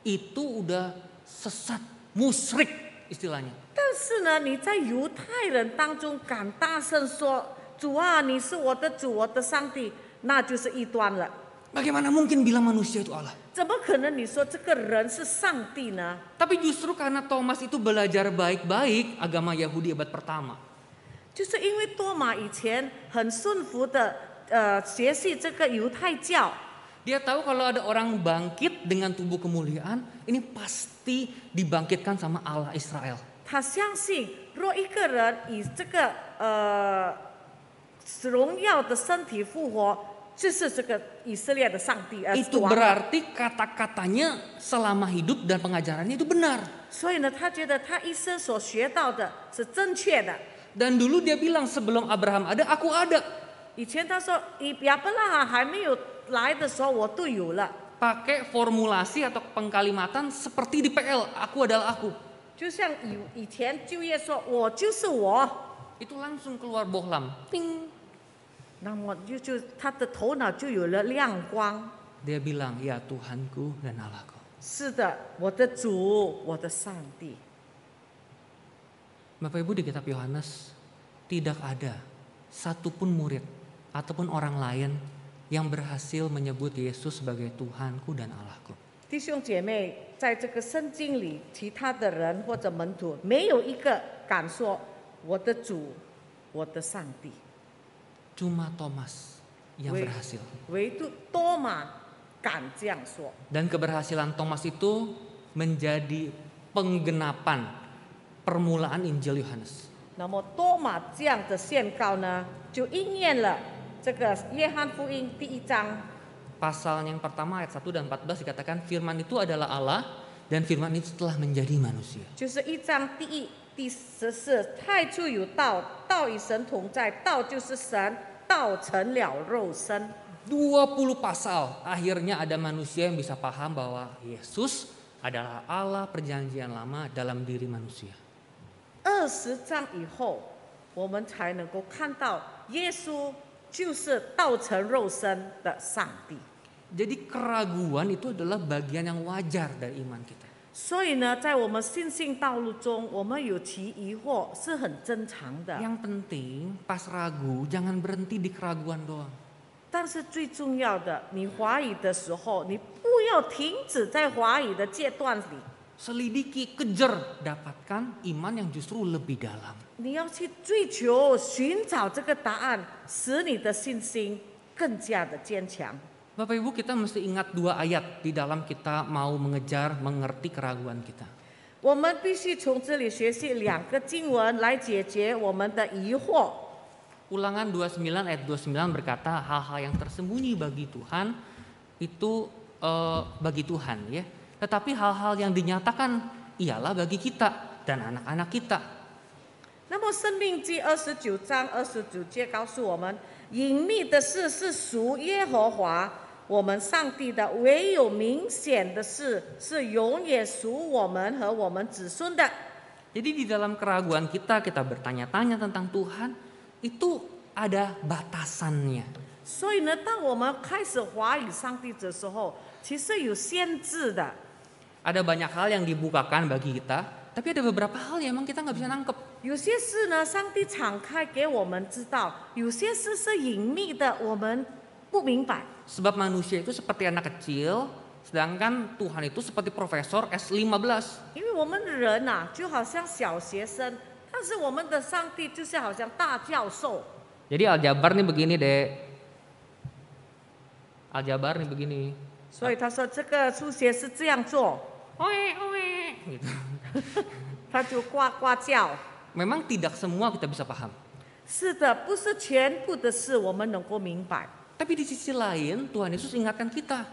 itu udah sesat, musyrik istilahnya. 但是呢，你在犹太人当中敢大声说：“主啊，你是我的主，我的上帝”，那就是异端了。 Bagaimana mungkin bilang manusia itu Allah? 怎么可能你说这个人是上帝呢？ Tapi justru karena Thomas itu belajar baik-baik agama Yahudi abad pertama. 就是因为多马以前很顺服的学习这个犹太教， Dia tahu kalau ada orang bangkit dengan tubuh kemuliaan, ini pasti dibangkitkan sama Allah Israel. 他相信若一个人以这个荣耀的身体复活，就是这个以色列的上帝。 Itu berarti kata-katanya selama hidup dan pengajarannya itu benar. 所以呢，他觉得他一生所学到的是正确的。 Dan dulu dia bilang sebelum Abraham ada, aku ada. 以前他说，亚伯拉罕还没有来的时候，我都有了。 Pakai formulasi atau pengkalimatan seperti di PL, aku adalah aku. 就像以前就业说，我就是我。 Itu langsung keluar bohlam. Ting. 那么就他的头脑就有了亮光。 Dia bilang, ya Tuhanku dan Allahku. 是的，我的主，我的上帝。 Bapak Ibu di kitab Yohanes tidak ada satupun murid ataupun orang lain yang berhasil menyebut Yesus sebagai Tuhanku dan Allahku. 弟兄姐妹，在这个圣经里，其他的人或者门徒没有一个敢说我的主，我的上帝。 Cuma Thomas yang berhasil. 唯独多马敢这样说。 Dan keberhasilan Thomas itu menjadi penggenapan permulaan Injil Yohanes. 那么多马这样的宣告呢，就应验了这个约翰福音第1章。 Pasal yang pertama ayat 1 dan 14 dikatakan firman itu adalah Allah dan firman itu telah menjadi manusia. 就是1章第14，太初有道，道与神同在，道就是神，道成了肉身。 20 pasal akhirnya ada manusia yang bisa paham bahwa Yesus adalah Allah perjanjian lama dalam diri manusia. 20章以后，我们才能够看到耶稣就是道成肉身的上帝。 Jadi keraguan itu adalah bagian yang wajar dari iman kita. 所以呢，在我们信心道路中，我们有其疑惑是很正常的。 Yang penting pas ragu jangan berhenti di keraguan doang. 但是最重要的，你怀疑的时候，你不要停止在怀疑的阶段里， Selidiki, kejar, dapatkan iman yang justru lebih dalam. 你要去追求、寻找这个答案，使你的信心更加的坚强。 Bapak Ibu, kita mesti ingat 2 ayat di dalam kita mau mengejar, mengerti keraguan kita. 我们必须从这里学习2个经文来解决我们的疑惑。 Ulangan 29 ayat 29 berkata hal-hal yang tersembunyi bagi Tuhan itu bagi Tuhan ya. Tetapi hal-hal yang dinyatakan ialah bagi kita dan anak-anak kita. 那么《生命记》29章29节告诉我们，隐秘的事是属耶和华我们上帝的，唯有明显的事是永远属我们和我们子孙的。 Jadi di dalam keraguan kita bertanya-tanya tentang Tuhan, itu ada batasannya. 所以呢，当我们开始怀疑上帝的时候，其实有限制的。 Ada banyak hal yang dibukakan bagi kita, tapi ada beberapa hal yang emang kita nggak bisa nangkep. 有些事呢，上帝敞开给我们知道；有些事是隐秘的，我们不明白。 Sebab manusia itu seperti anak kecil, sedangkan Tuhan itu seperti profesor S15. 因为我们人呐、就好像小学生，但是我们的上帝就是好像大教授。 Jadi aljabar nih begini deh. Aljabar nih begini. 所以他说这个数学是这样做， Gitu. 他就呱呱叫。 Memang tidak semua kita bisa paham. 是的，不是全部的事我们能够明白， Tapi di sisi lain Tuhan Yesus ingatkan kita.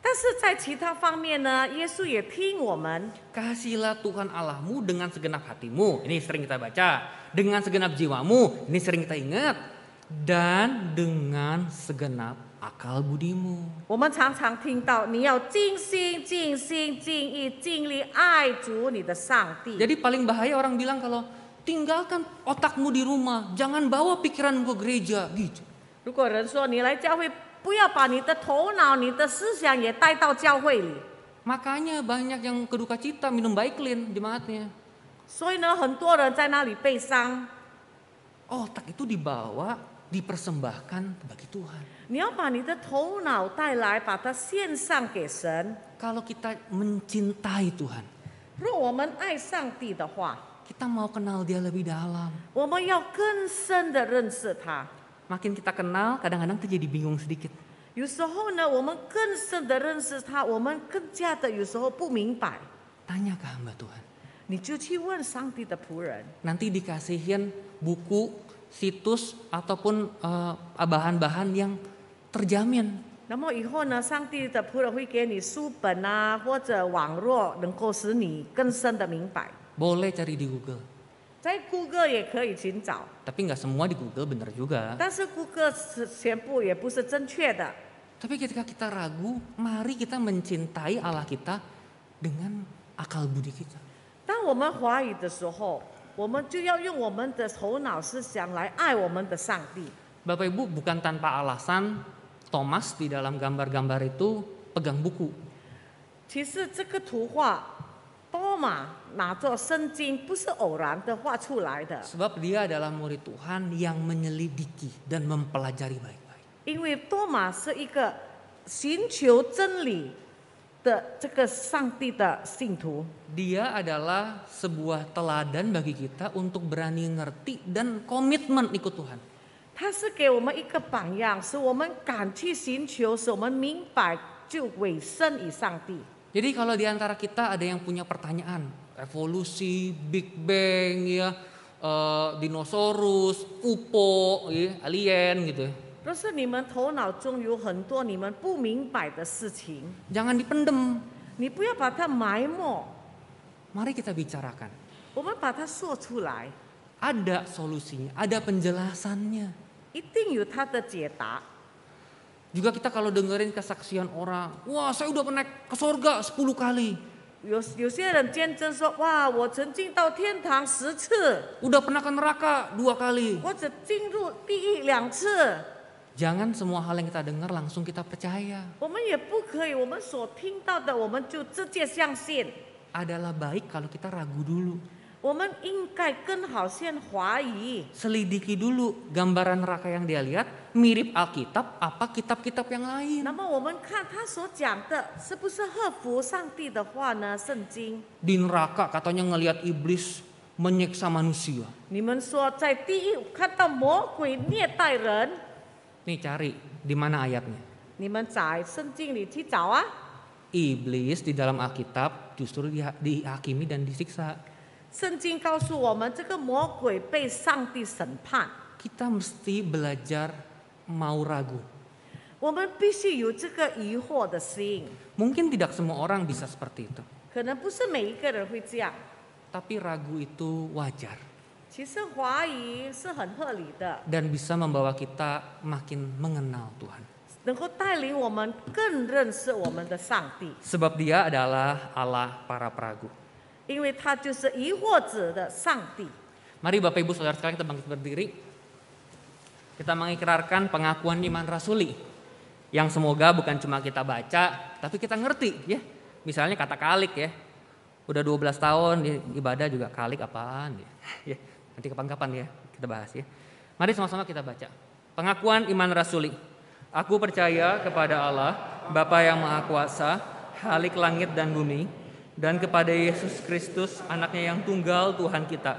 但是在其他方面呢，耶稣也听我们。 Kasihilah Tuhan Allahmu dengan segenap hatimu. Ini sering kita baca. Dengan segenap jiwamu. Ini sering kita ingat. Dan dengan segenap akal budimu. 我们常常听到你要尽心、尽心、尽意、尽力爱主你的上帝。 Jadi paling bahaya orang bilang kalau tinggalkan otakmu di rumah. Jangan bawa pikiranmu ke gereja. Gitu. 如果人说你来教会，不要把你的头脑、你的思想也带到教会里。 Makanya banyak yang keduka cita minum Baiklin jemaatnya. 所以呢，很多人在那里被伤。 Otak itu dibawa, dipersembahkan bagi Tuhan. 你要把你的头脑带来，把它献上给神。 Kalau kita mencintai Tuhan, 若我们爱上帝的话， kita mau kenal Dia lebih dalam. 我们要更深的认识他。 Makin kita kenal, kadang-kadang kita jadi bingung sedikit. 有时候呢，我们更深的认识他，我们更加的有时候不明白。 Tanya ke hamba Tuhan. 你就去问上帝的仆人， Nanti dikasihin buku, situs, ataupun bahan-bahan yang terjamin. 那么以后呢，上帝的仆人会给你书本啊，或者网络，能够使你更深的明白。 Boleh cari di Google. 在 Google 也可以寻找， Tapi nggak semua di Google benar juga. 但是 Google 全部也不是正确的。 Tapi ketika kita ragu, mari kita mencintai Allah kita dengan akal budi kita. 当我们怀疑的时候，我们就要用我们的头脑思想来爱我们的上帝。 Bapak Ibu, bukan tanpa alasan Thomas di dalam gambar-gambar itu pegang buku. 其实这个图画，多马拿着圣经不是偶然的画出来的， Sebab dia adalah murid Tuhan yang menyelidiki dan mempelajari baik-baik. 因为多马是一个寻求真理的这个上帝的信徒。 Dia adalah sebuah teladan bagi kita untuk berani ngerti dan komitmen ikut Tuhan. 他是给我们一个榜样，使我们敢去寻求，使我们明白就委身于上帝。 Jadi kalau di antara kita ada yang punya pertanyaan, evolusi, Big Bang, ya, dinosaurus, UFO, ya, alien gitu. 若是你们头脑中有很多你们不明白的事情， Jangan dipendem. 你不要把它埋没， Mari kita bicarakan. 我们把它说出来， Ada solusinya, ada penjelasannya. 一定有它的解答。 Juga kita kalau dengerin kesaksian orang, wah saya udah pernah ke sorga 10 kali. 有些人见证说，哇，我曾经到天堂10次， Udah pernah ke neraka 2 kali. 或者进入地狱2次。 Jangan semua hal yang kita dengar langsung kita percaya. 我们也不可以，我们所听到的，我们就直接相信。 Adalah baik kalau kita ragu dulu. 我们应该更好先怀疑， Selidiki dulu gambaran neraka yang dia lihat mirip Alkitab apa kitab-kitab yang lain. 那么我们看他所讲的是不是合乎上帝的话呢？圣经， Di neraka katanya ngelihat iblis menyiksa manusia. 你们说在地狱看到魔鬼虐待人， Nih cari di mana ayatnya. 你们在圣经里去找啊。 Iblis di dalam Alkitab justru dihakimi dan disiksa. 圣经告诉我们，这个魔鬼被上帝审判， Kita mesti belajar mau ragu. 我们必须有这个疑惑的心。 Mungkin tidak semua orang bisa seperti itu. 可能不是每一个人会这样， Tapi ragu itu wajar. 其实怀疑是很合理的， dan bisa membawa kita makin mengenal Tuhan. 能够带领我们更认识我们的上帝， Sebab Dia adalah Allah para peragu. 因为他就是疑惑者的上帝。 Mari Bapak Ibu Saudara sekalian kita bangkit berdiri. Kita mengikrarkan pengakuan iman rasuli yang semoga bukan cuma kita baca, tapi kita ngerti ya. Misalnya kata kalik ya. Udah 12 tahun di ibadah juga kalik apaan ya. Ya, nanti kapan-kapan ya kita bahas ya. Mari sama-sama kita baca. Pengakuan iman rasuli. Aku percaya kepada Allah, Bapa yang Maha Kuasa, Khalik langit dan bumi, dan kepada Yesus Kristus, anaknya yang tunggal Tuhan kita,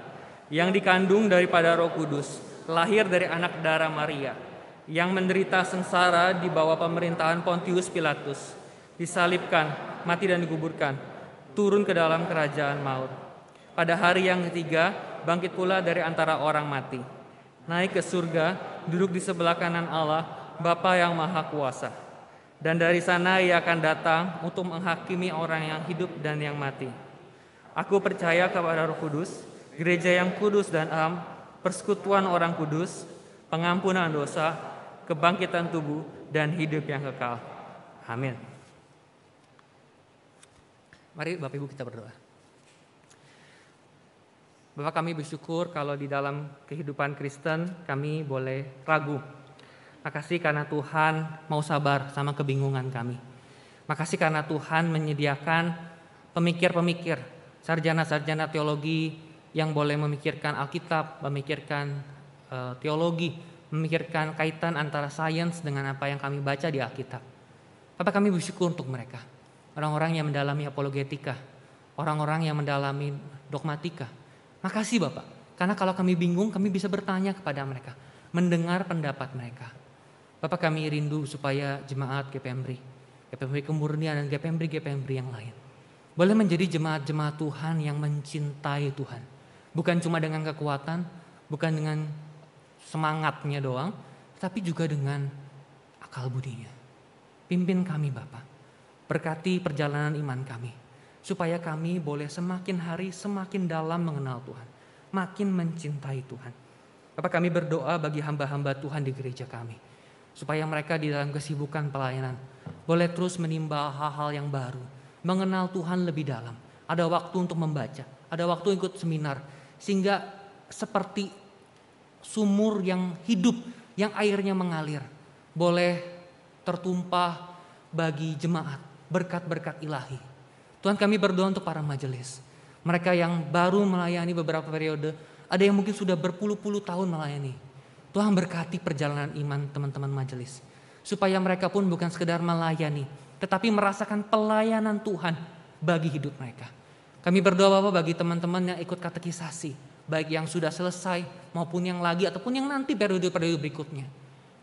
yang dikandung daripada Roh Kudus, lahir dari anak darah Maria, yang menderita sengsara di bawah pemerintahan Pontius Pilatus, disalibkan, mati dan dikuburkan, turun ke dalam kerajaan maut. Pada hari yang ketiga, bangkit pula dari antara orang mati, naik ke surga, duduk di sebelah kanan Allah, Bapa yang Maha Kuasa. Dan dari sana Ia akan datang untuk menghakimi orang yang hidup dan yang mati. Aku percaya kepada Roh Kudus, gereja yang kudus dan am, persekutuan orang kudus, pengampunan dosa, kebangkitan tubuh, dan hidup yang kekal. Amin. Mari Bapak Ibu kita berdoa. Bapak, kami bersyukur kalau di dalam kehidupan Kristen kami boleh ragu. Makasih karena Tuhan mau sabar sama kebingungan kami. Makasih karena Tuhan menyediakan pemikir-pemikir, sarjana-sarjana teologi yang boleh memikirkan Alkitab, memikirkan teologi, memikirkan kaitan antara sains dengan apa yang kami baca di Alkitab. Bapak, kami bersyukur untuk mereka. Orang-orang yang mendalami apologetika, orang-orang yang mendalami dogmatika. Makasih Bapak, karena kalau kami bingung kami bisa bertanya kepada mereka, mendengar pendapat mereka. Bapak, kami rindu supaya jemaat GPMBRI Kemurnian dan GPMBRI yang lain boleh menjadi jemaat-jemaat Tuhan yang mencintai Tuhan. Bukan cuma dengan kekuatan, bukan dengan semangatnya doang, tapi juga dengan akal budinya. Pimpin kami Bapak, berkati perjalanan iman kami, supaya kami boleh semakin hari semakin dalam mengenal Tuhan, makin mencintai Tuhan. Bapak, kami berdoa bagi hamba-hamba Tuhan di gereja kami, supaya mereka di dalam kesibukan pelayanan boleh terus menimba hal-hal yang baru, mengenal Tuhan lebih dalam. Ada waktu untuk membaca, ada waktu ikut seminar, sehingga seperti sumur yang hidup, yang airnya mengalir, boleh tertumpah bagi jemaat, berkat-berkat ilahi. Tuhan, kami berdoa untuk para majelis, mereka yang baru melayani beberapa periode, ada yang mungkin sudah berpuluh-puluh tahun melayani. Tuhan, berkati perjalanan iman teman-teman majelis, supaya mereka pun bukan sekedar melayani, tetapi merasakan pelayanan Tuhan bagi hidup mereka. Kami berdoa Bapak bagi teman-teman yang ikut katekisasi, baik yang sudah selesai maupun yang lagi ataupun yang nanti periode-periode berikutnya.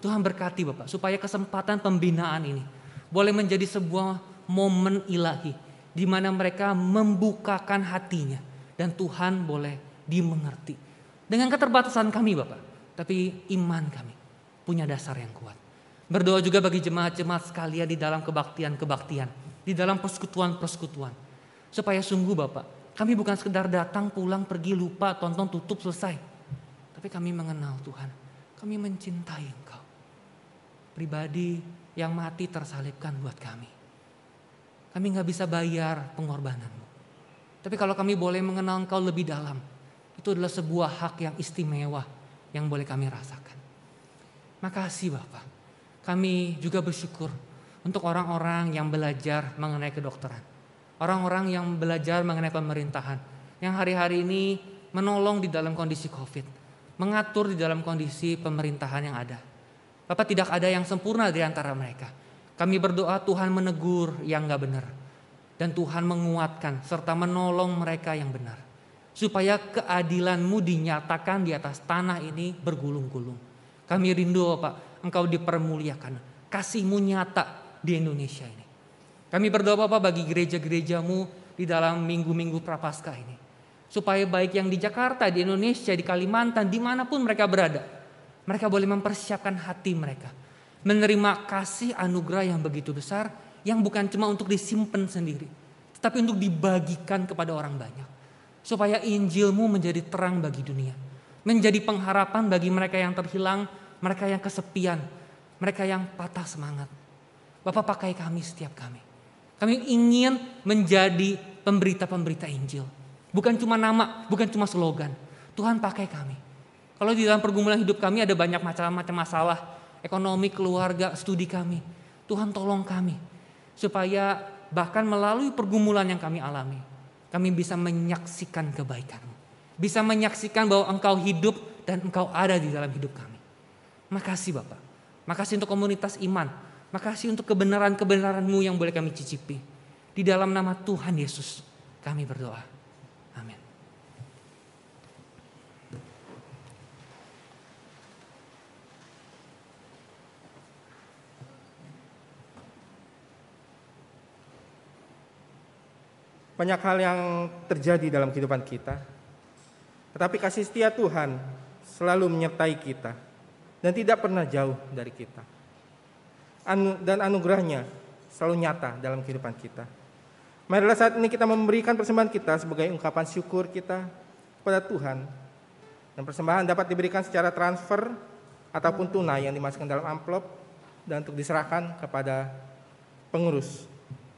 Tuhan, berkati Bapak supaya kesempatan pembinaan ini boleh menjadi sebuah momen ilahi di mana mereka membukakan hatinya dan Tuhan boleh dimengerti. Dengan keterbatasan kami Bapak, tapi iman kami punya dasar yang kuat. Berdoa juga bagi jemaat-jemaat sekalian di dalam kebaktian-kebaktian, di dalam persekutuan-persekutuan. Supaya sungguh Bapak, kami bukan sekedar datang, pulang, pergi, lupa, tonton, tutup, selesai. Tapi kami mengenal Tuhan, kami mencintai Engkau. Pribadi yang mati tersalibkan buat kami. Kami gak bisa bayar pengorbananmu. Tapi kalau kami boleh mengenal Engkau lebih dalam, itu adalah sebuah hak yang istimewa yang boleh kami rasakan. Makasih Bapak. Kami juga bersyukur untuk orang-orang yang belajar mengenai kedokteran. Orang-orang yang belajar mengenai pemerintahan. Yang hari-hari ini menolong di dalam kondisi COVID. Mengatur di dalam kondisi pemerintahan yang ada. Bapak, tidak ada yang sempurna di antara mereka. Kami berdoa Tuhan menegur yang gak benar. Dan Tuhan menguatkan serta menolong mereka yang benar. Supaya keadilan-Mu dinyatakan di atas tanah ini bergulung-gulung. Kami rindu Bapak, Engkau dipermuliakan. Kasih-Mu nyata di Indonesia ini. Kami berdoa Bapak bagi gereja-gereja-Mu di dalam minggu-minggu Prapaskah ini. Supaya baik yang di Jakarta, di Indonesia, di Kalimantan, dimanapun mereka berada. Mereka boleh mempersiapkan hati mereka. Menerima kasih anugerah yang begitu besar, yang bukan cuma untuk disimpan sendiri, tetapi untuk dibagikan kepada orang banyak. Supaya Injil-Mu menjadi terang bagi dunia. menjadi pengharapan bagi mereka yang terhilang, mereka yang kesepian, mereka yang patah semangat. Bapak pakai kami, setiap kami. Kami ingin menjadi pemberita-pemberita Injil. Bukan cuma nama, bukan cuma slogan. Tuhan pakai kami. Kalau di dalam pergumulan hidup kami ada banyak macam-macam masalah, ekonomi, keluarga, studi kami. Tuhan tolong kami, supaya bahkan melalui pergumulan yang kami alami, kami bisa menyaksikan kebaikan-Mu. Bisa menyaksikan bahwa Engkau hidup dan Engkau ada di dalam hidup kami. Makasih Bapak. Makasih untuk komunitas iman. Makasih untuk kebenaran-kebenaran-Mu yang boleh kami cicipi. Di dalam nama Tuhan Yesus kami berdoa. Amin. Banyak hal yang terjadi dalam kehidupan kita, tetapi kasih setia Tuhan selalu menyertai kita dan tidak pernah jauh dari kita. Dan anugerahnya selalu nyata dalam kehidupan kita. Marilah saat ini kita memberikan persembahan kita sebagai ungkapan syukur kita kepada Tuhan. Dan persembahan dapat diberikan secara transfer ataupun tunai yang dimasukkan dalam amplop dan untuk diserahkan kepada pengurus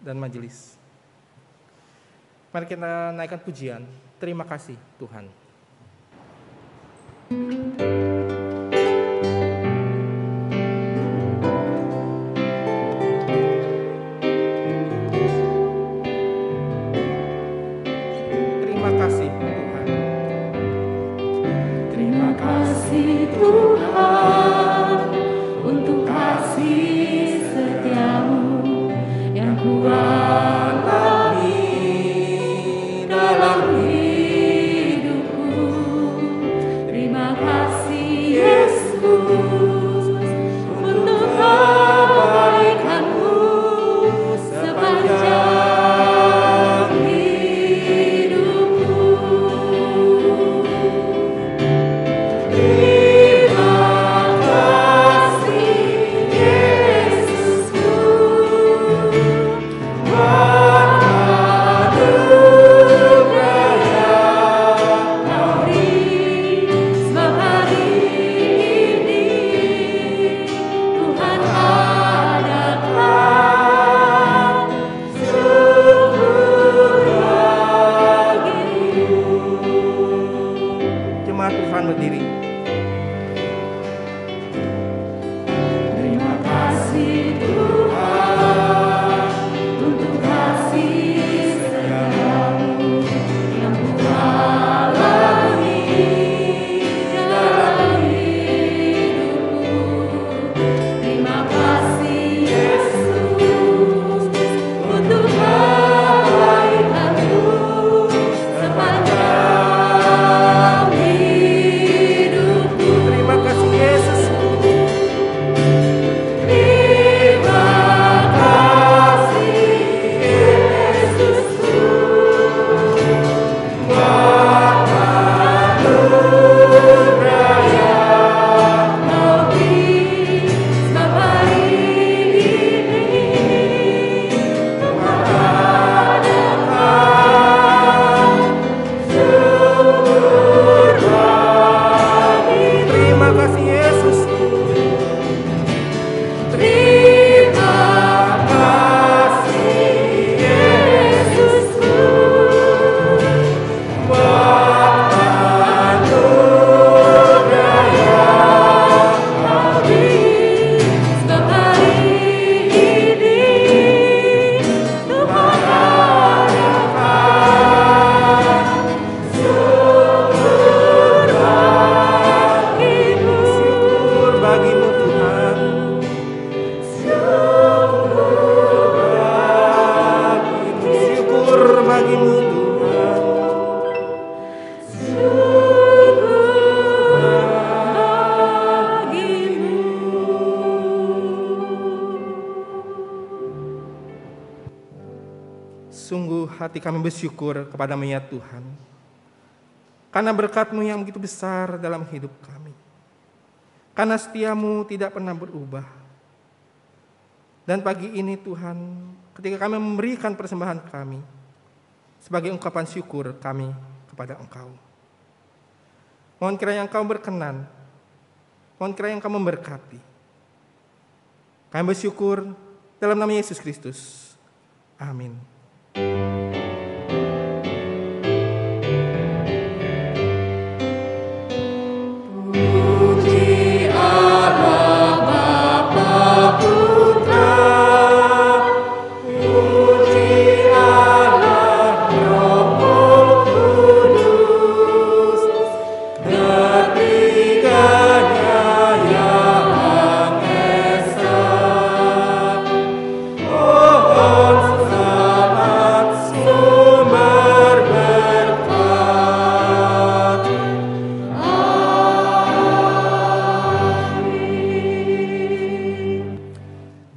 dan majelis. Mari kita naikkan pujian. Terima kasih Tuhan. Terima kasih Tuhan. Terima kasih Tuhan untuk kasih setia-Mu yang kualami dalam hidupku. Terima kasih Yesus untuk kebaikan-Mu sepanjang hidupku. Terima kasih Yesusku buat anugerah yang Kau beri. Sebab hari ini Tuhan adakan syukur bagimu. Jemaat Tuhan berdiri. Terima kasih Tuhan untuk kasih setia-Mu yang kualami dalam hidupku. Terima kasih Yesus untuk kebaikan-Mu sepanjang hidupku. Terima kasih Yesus. Terima kasih Yesusku buat anugerah yang Kau beri. Sebab hari ini Tuhan adakan syukur bagimu. Terima kasih Yesus. Terima kasih Yesusku buat anugerah yang Kau beri. Sebab hari ini Tuhan adakan syukur bagimu. Syukur bagimu Tuhan. Syukur bagimu Tuhan. Sungguh hati kami bersyukur kepada-Mu ya Tuhan. Karena berkat-Mu yang begitu besar dalam hidup kami. Karena setia-Mu tidak pernah berubah. Dan pagi ini Tuhan, ketika kami memberikan persembahan kami, sebagai ungkapan syukur kami kepada Engkau. Mohon kiranya Engkau berkenan. Mohon kiranya Engkau memberkati. Kami bersyukur dalam nama Yesus Kristus. Amin.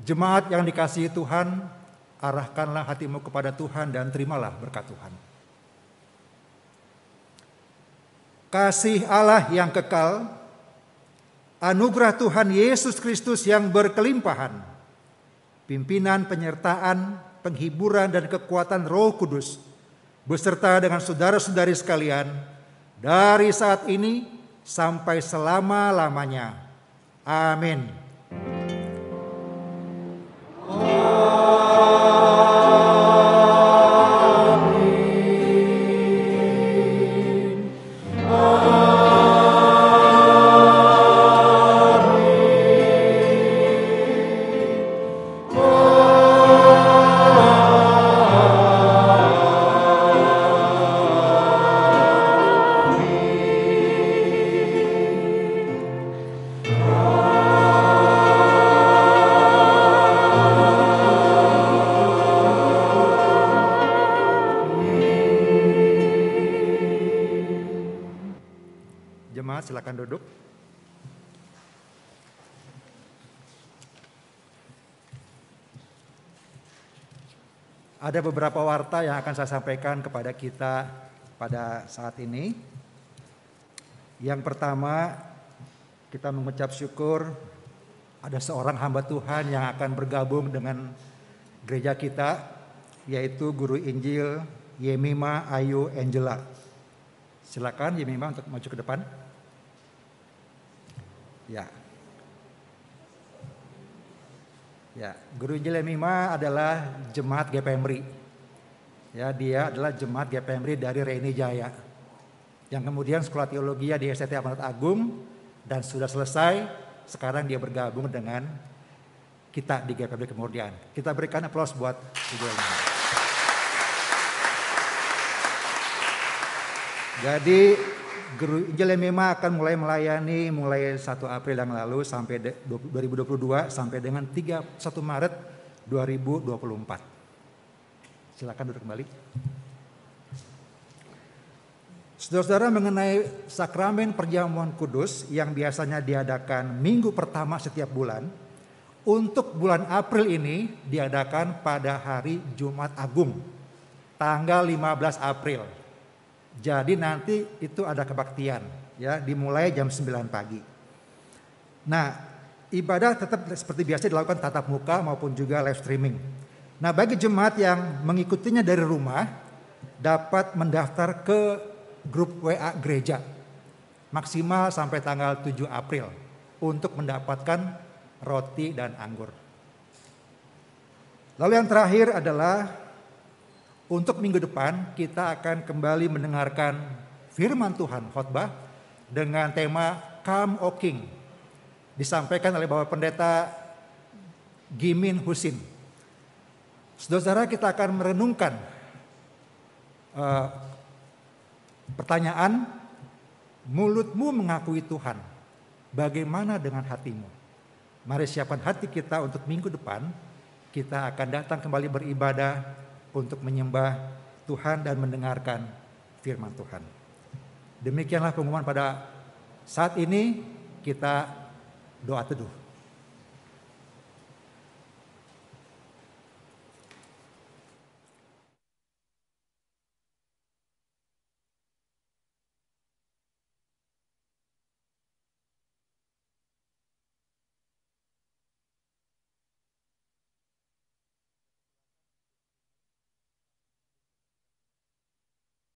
Jemaat yang dikasihi Tuhan, arahkanlah hatimu kepada Tuhan dan terimalah berkat Tuhan. Kasih Allah yang kekal, anugerah Tuhan Yesus Kristus yang berkelimpahan, pimpinan, penyertaan, penghiburan dan kekuatan Roh Kudus beserta dengan saudara-saudari sekalian dari saat ini sampai selama-lamanya. Amin. Jemaat silakan duduk. Ada beberapa warta yang akan saya sampaikan kepada kita pada saat ini. Yang pertama, kita mengucap syukur ada seorang hamba Tuhan yang akan bergabung dengan gereja kita, yaitu Guru Injil Yemima Ayu Angela. Silakan Yemima untuk maju ke depan. Ya, Guru Injil Yemima adalah jemaat GPMRI. Ya, dia adalah jemaat GPMRI dari Reni Jaya, yang kemudian sekolah teologi di STT Amanat Agung dan sudah selesai. Sekarang dia bergabung dengan kita di GPMRI Kemurnian. Kita berikan aplaus buat Guru Yemima. Jadi Guru Injil Yemima akan mulai melayani mulai 1 April yang lalu sampai 2022 sampai dengan 1 Maret 2024. Silakan duduk kembali. Saudara-saudara, mengenai sakramen perjamuan kudus yang biasanya diadakan minggu pertama setiap bulan, untuk bulan April ini diadakan pada hari Jumat Agung, tanggal 15 April. Jadi nanti itu ada kebaktian, ya, dimulai jam 9 pagi. Nah, ibadah tetap seperti biasa dilakukan tatap muka maupun juga live streaming. Nah, bagi jemaat yang mengikutinya dari rumah dapat mendaftar ke grup WA gereja maksimal sampai tanggal 7 April untuk mendapatkan roti dan anggur. Lalu yang terakhir adalah untuk minggu depan kita akan kembali mendengarkan firman Tuhan khotbah dengan tema Come O King, disampaikan oleh Bapak Pendeta Gimin Husin. Saudara-saudara, kita akan merenungkan pertanyaan, mulutmu mengakui Tuhan, bagaimana dengan hatimu? Mari siapkan hati kita untuk minggu depan, kita akan datang kembali beribadah untuk menyembah Tuhan dan mendengarkan firman Tuhan. Demikianlah pengumuman pada saat ini, kita doa teduh.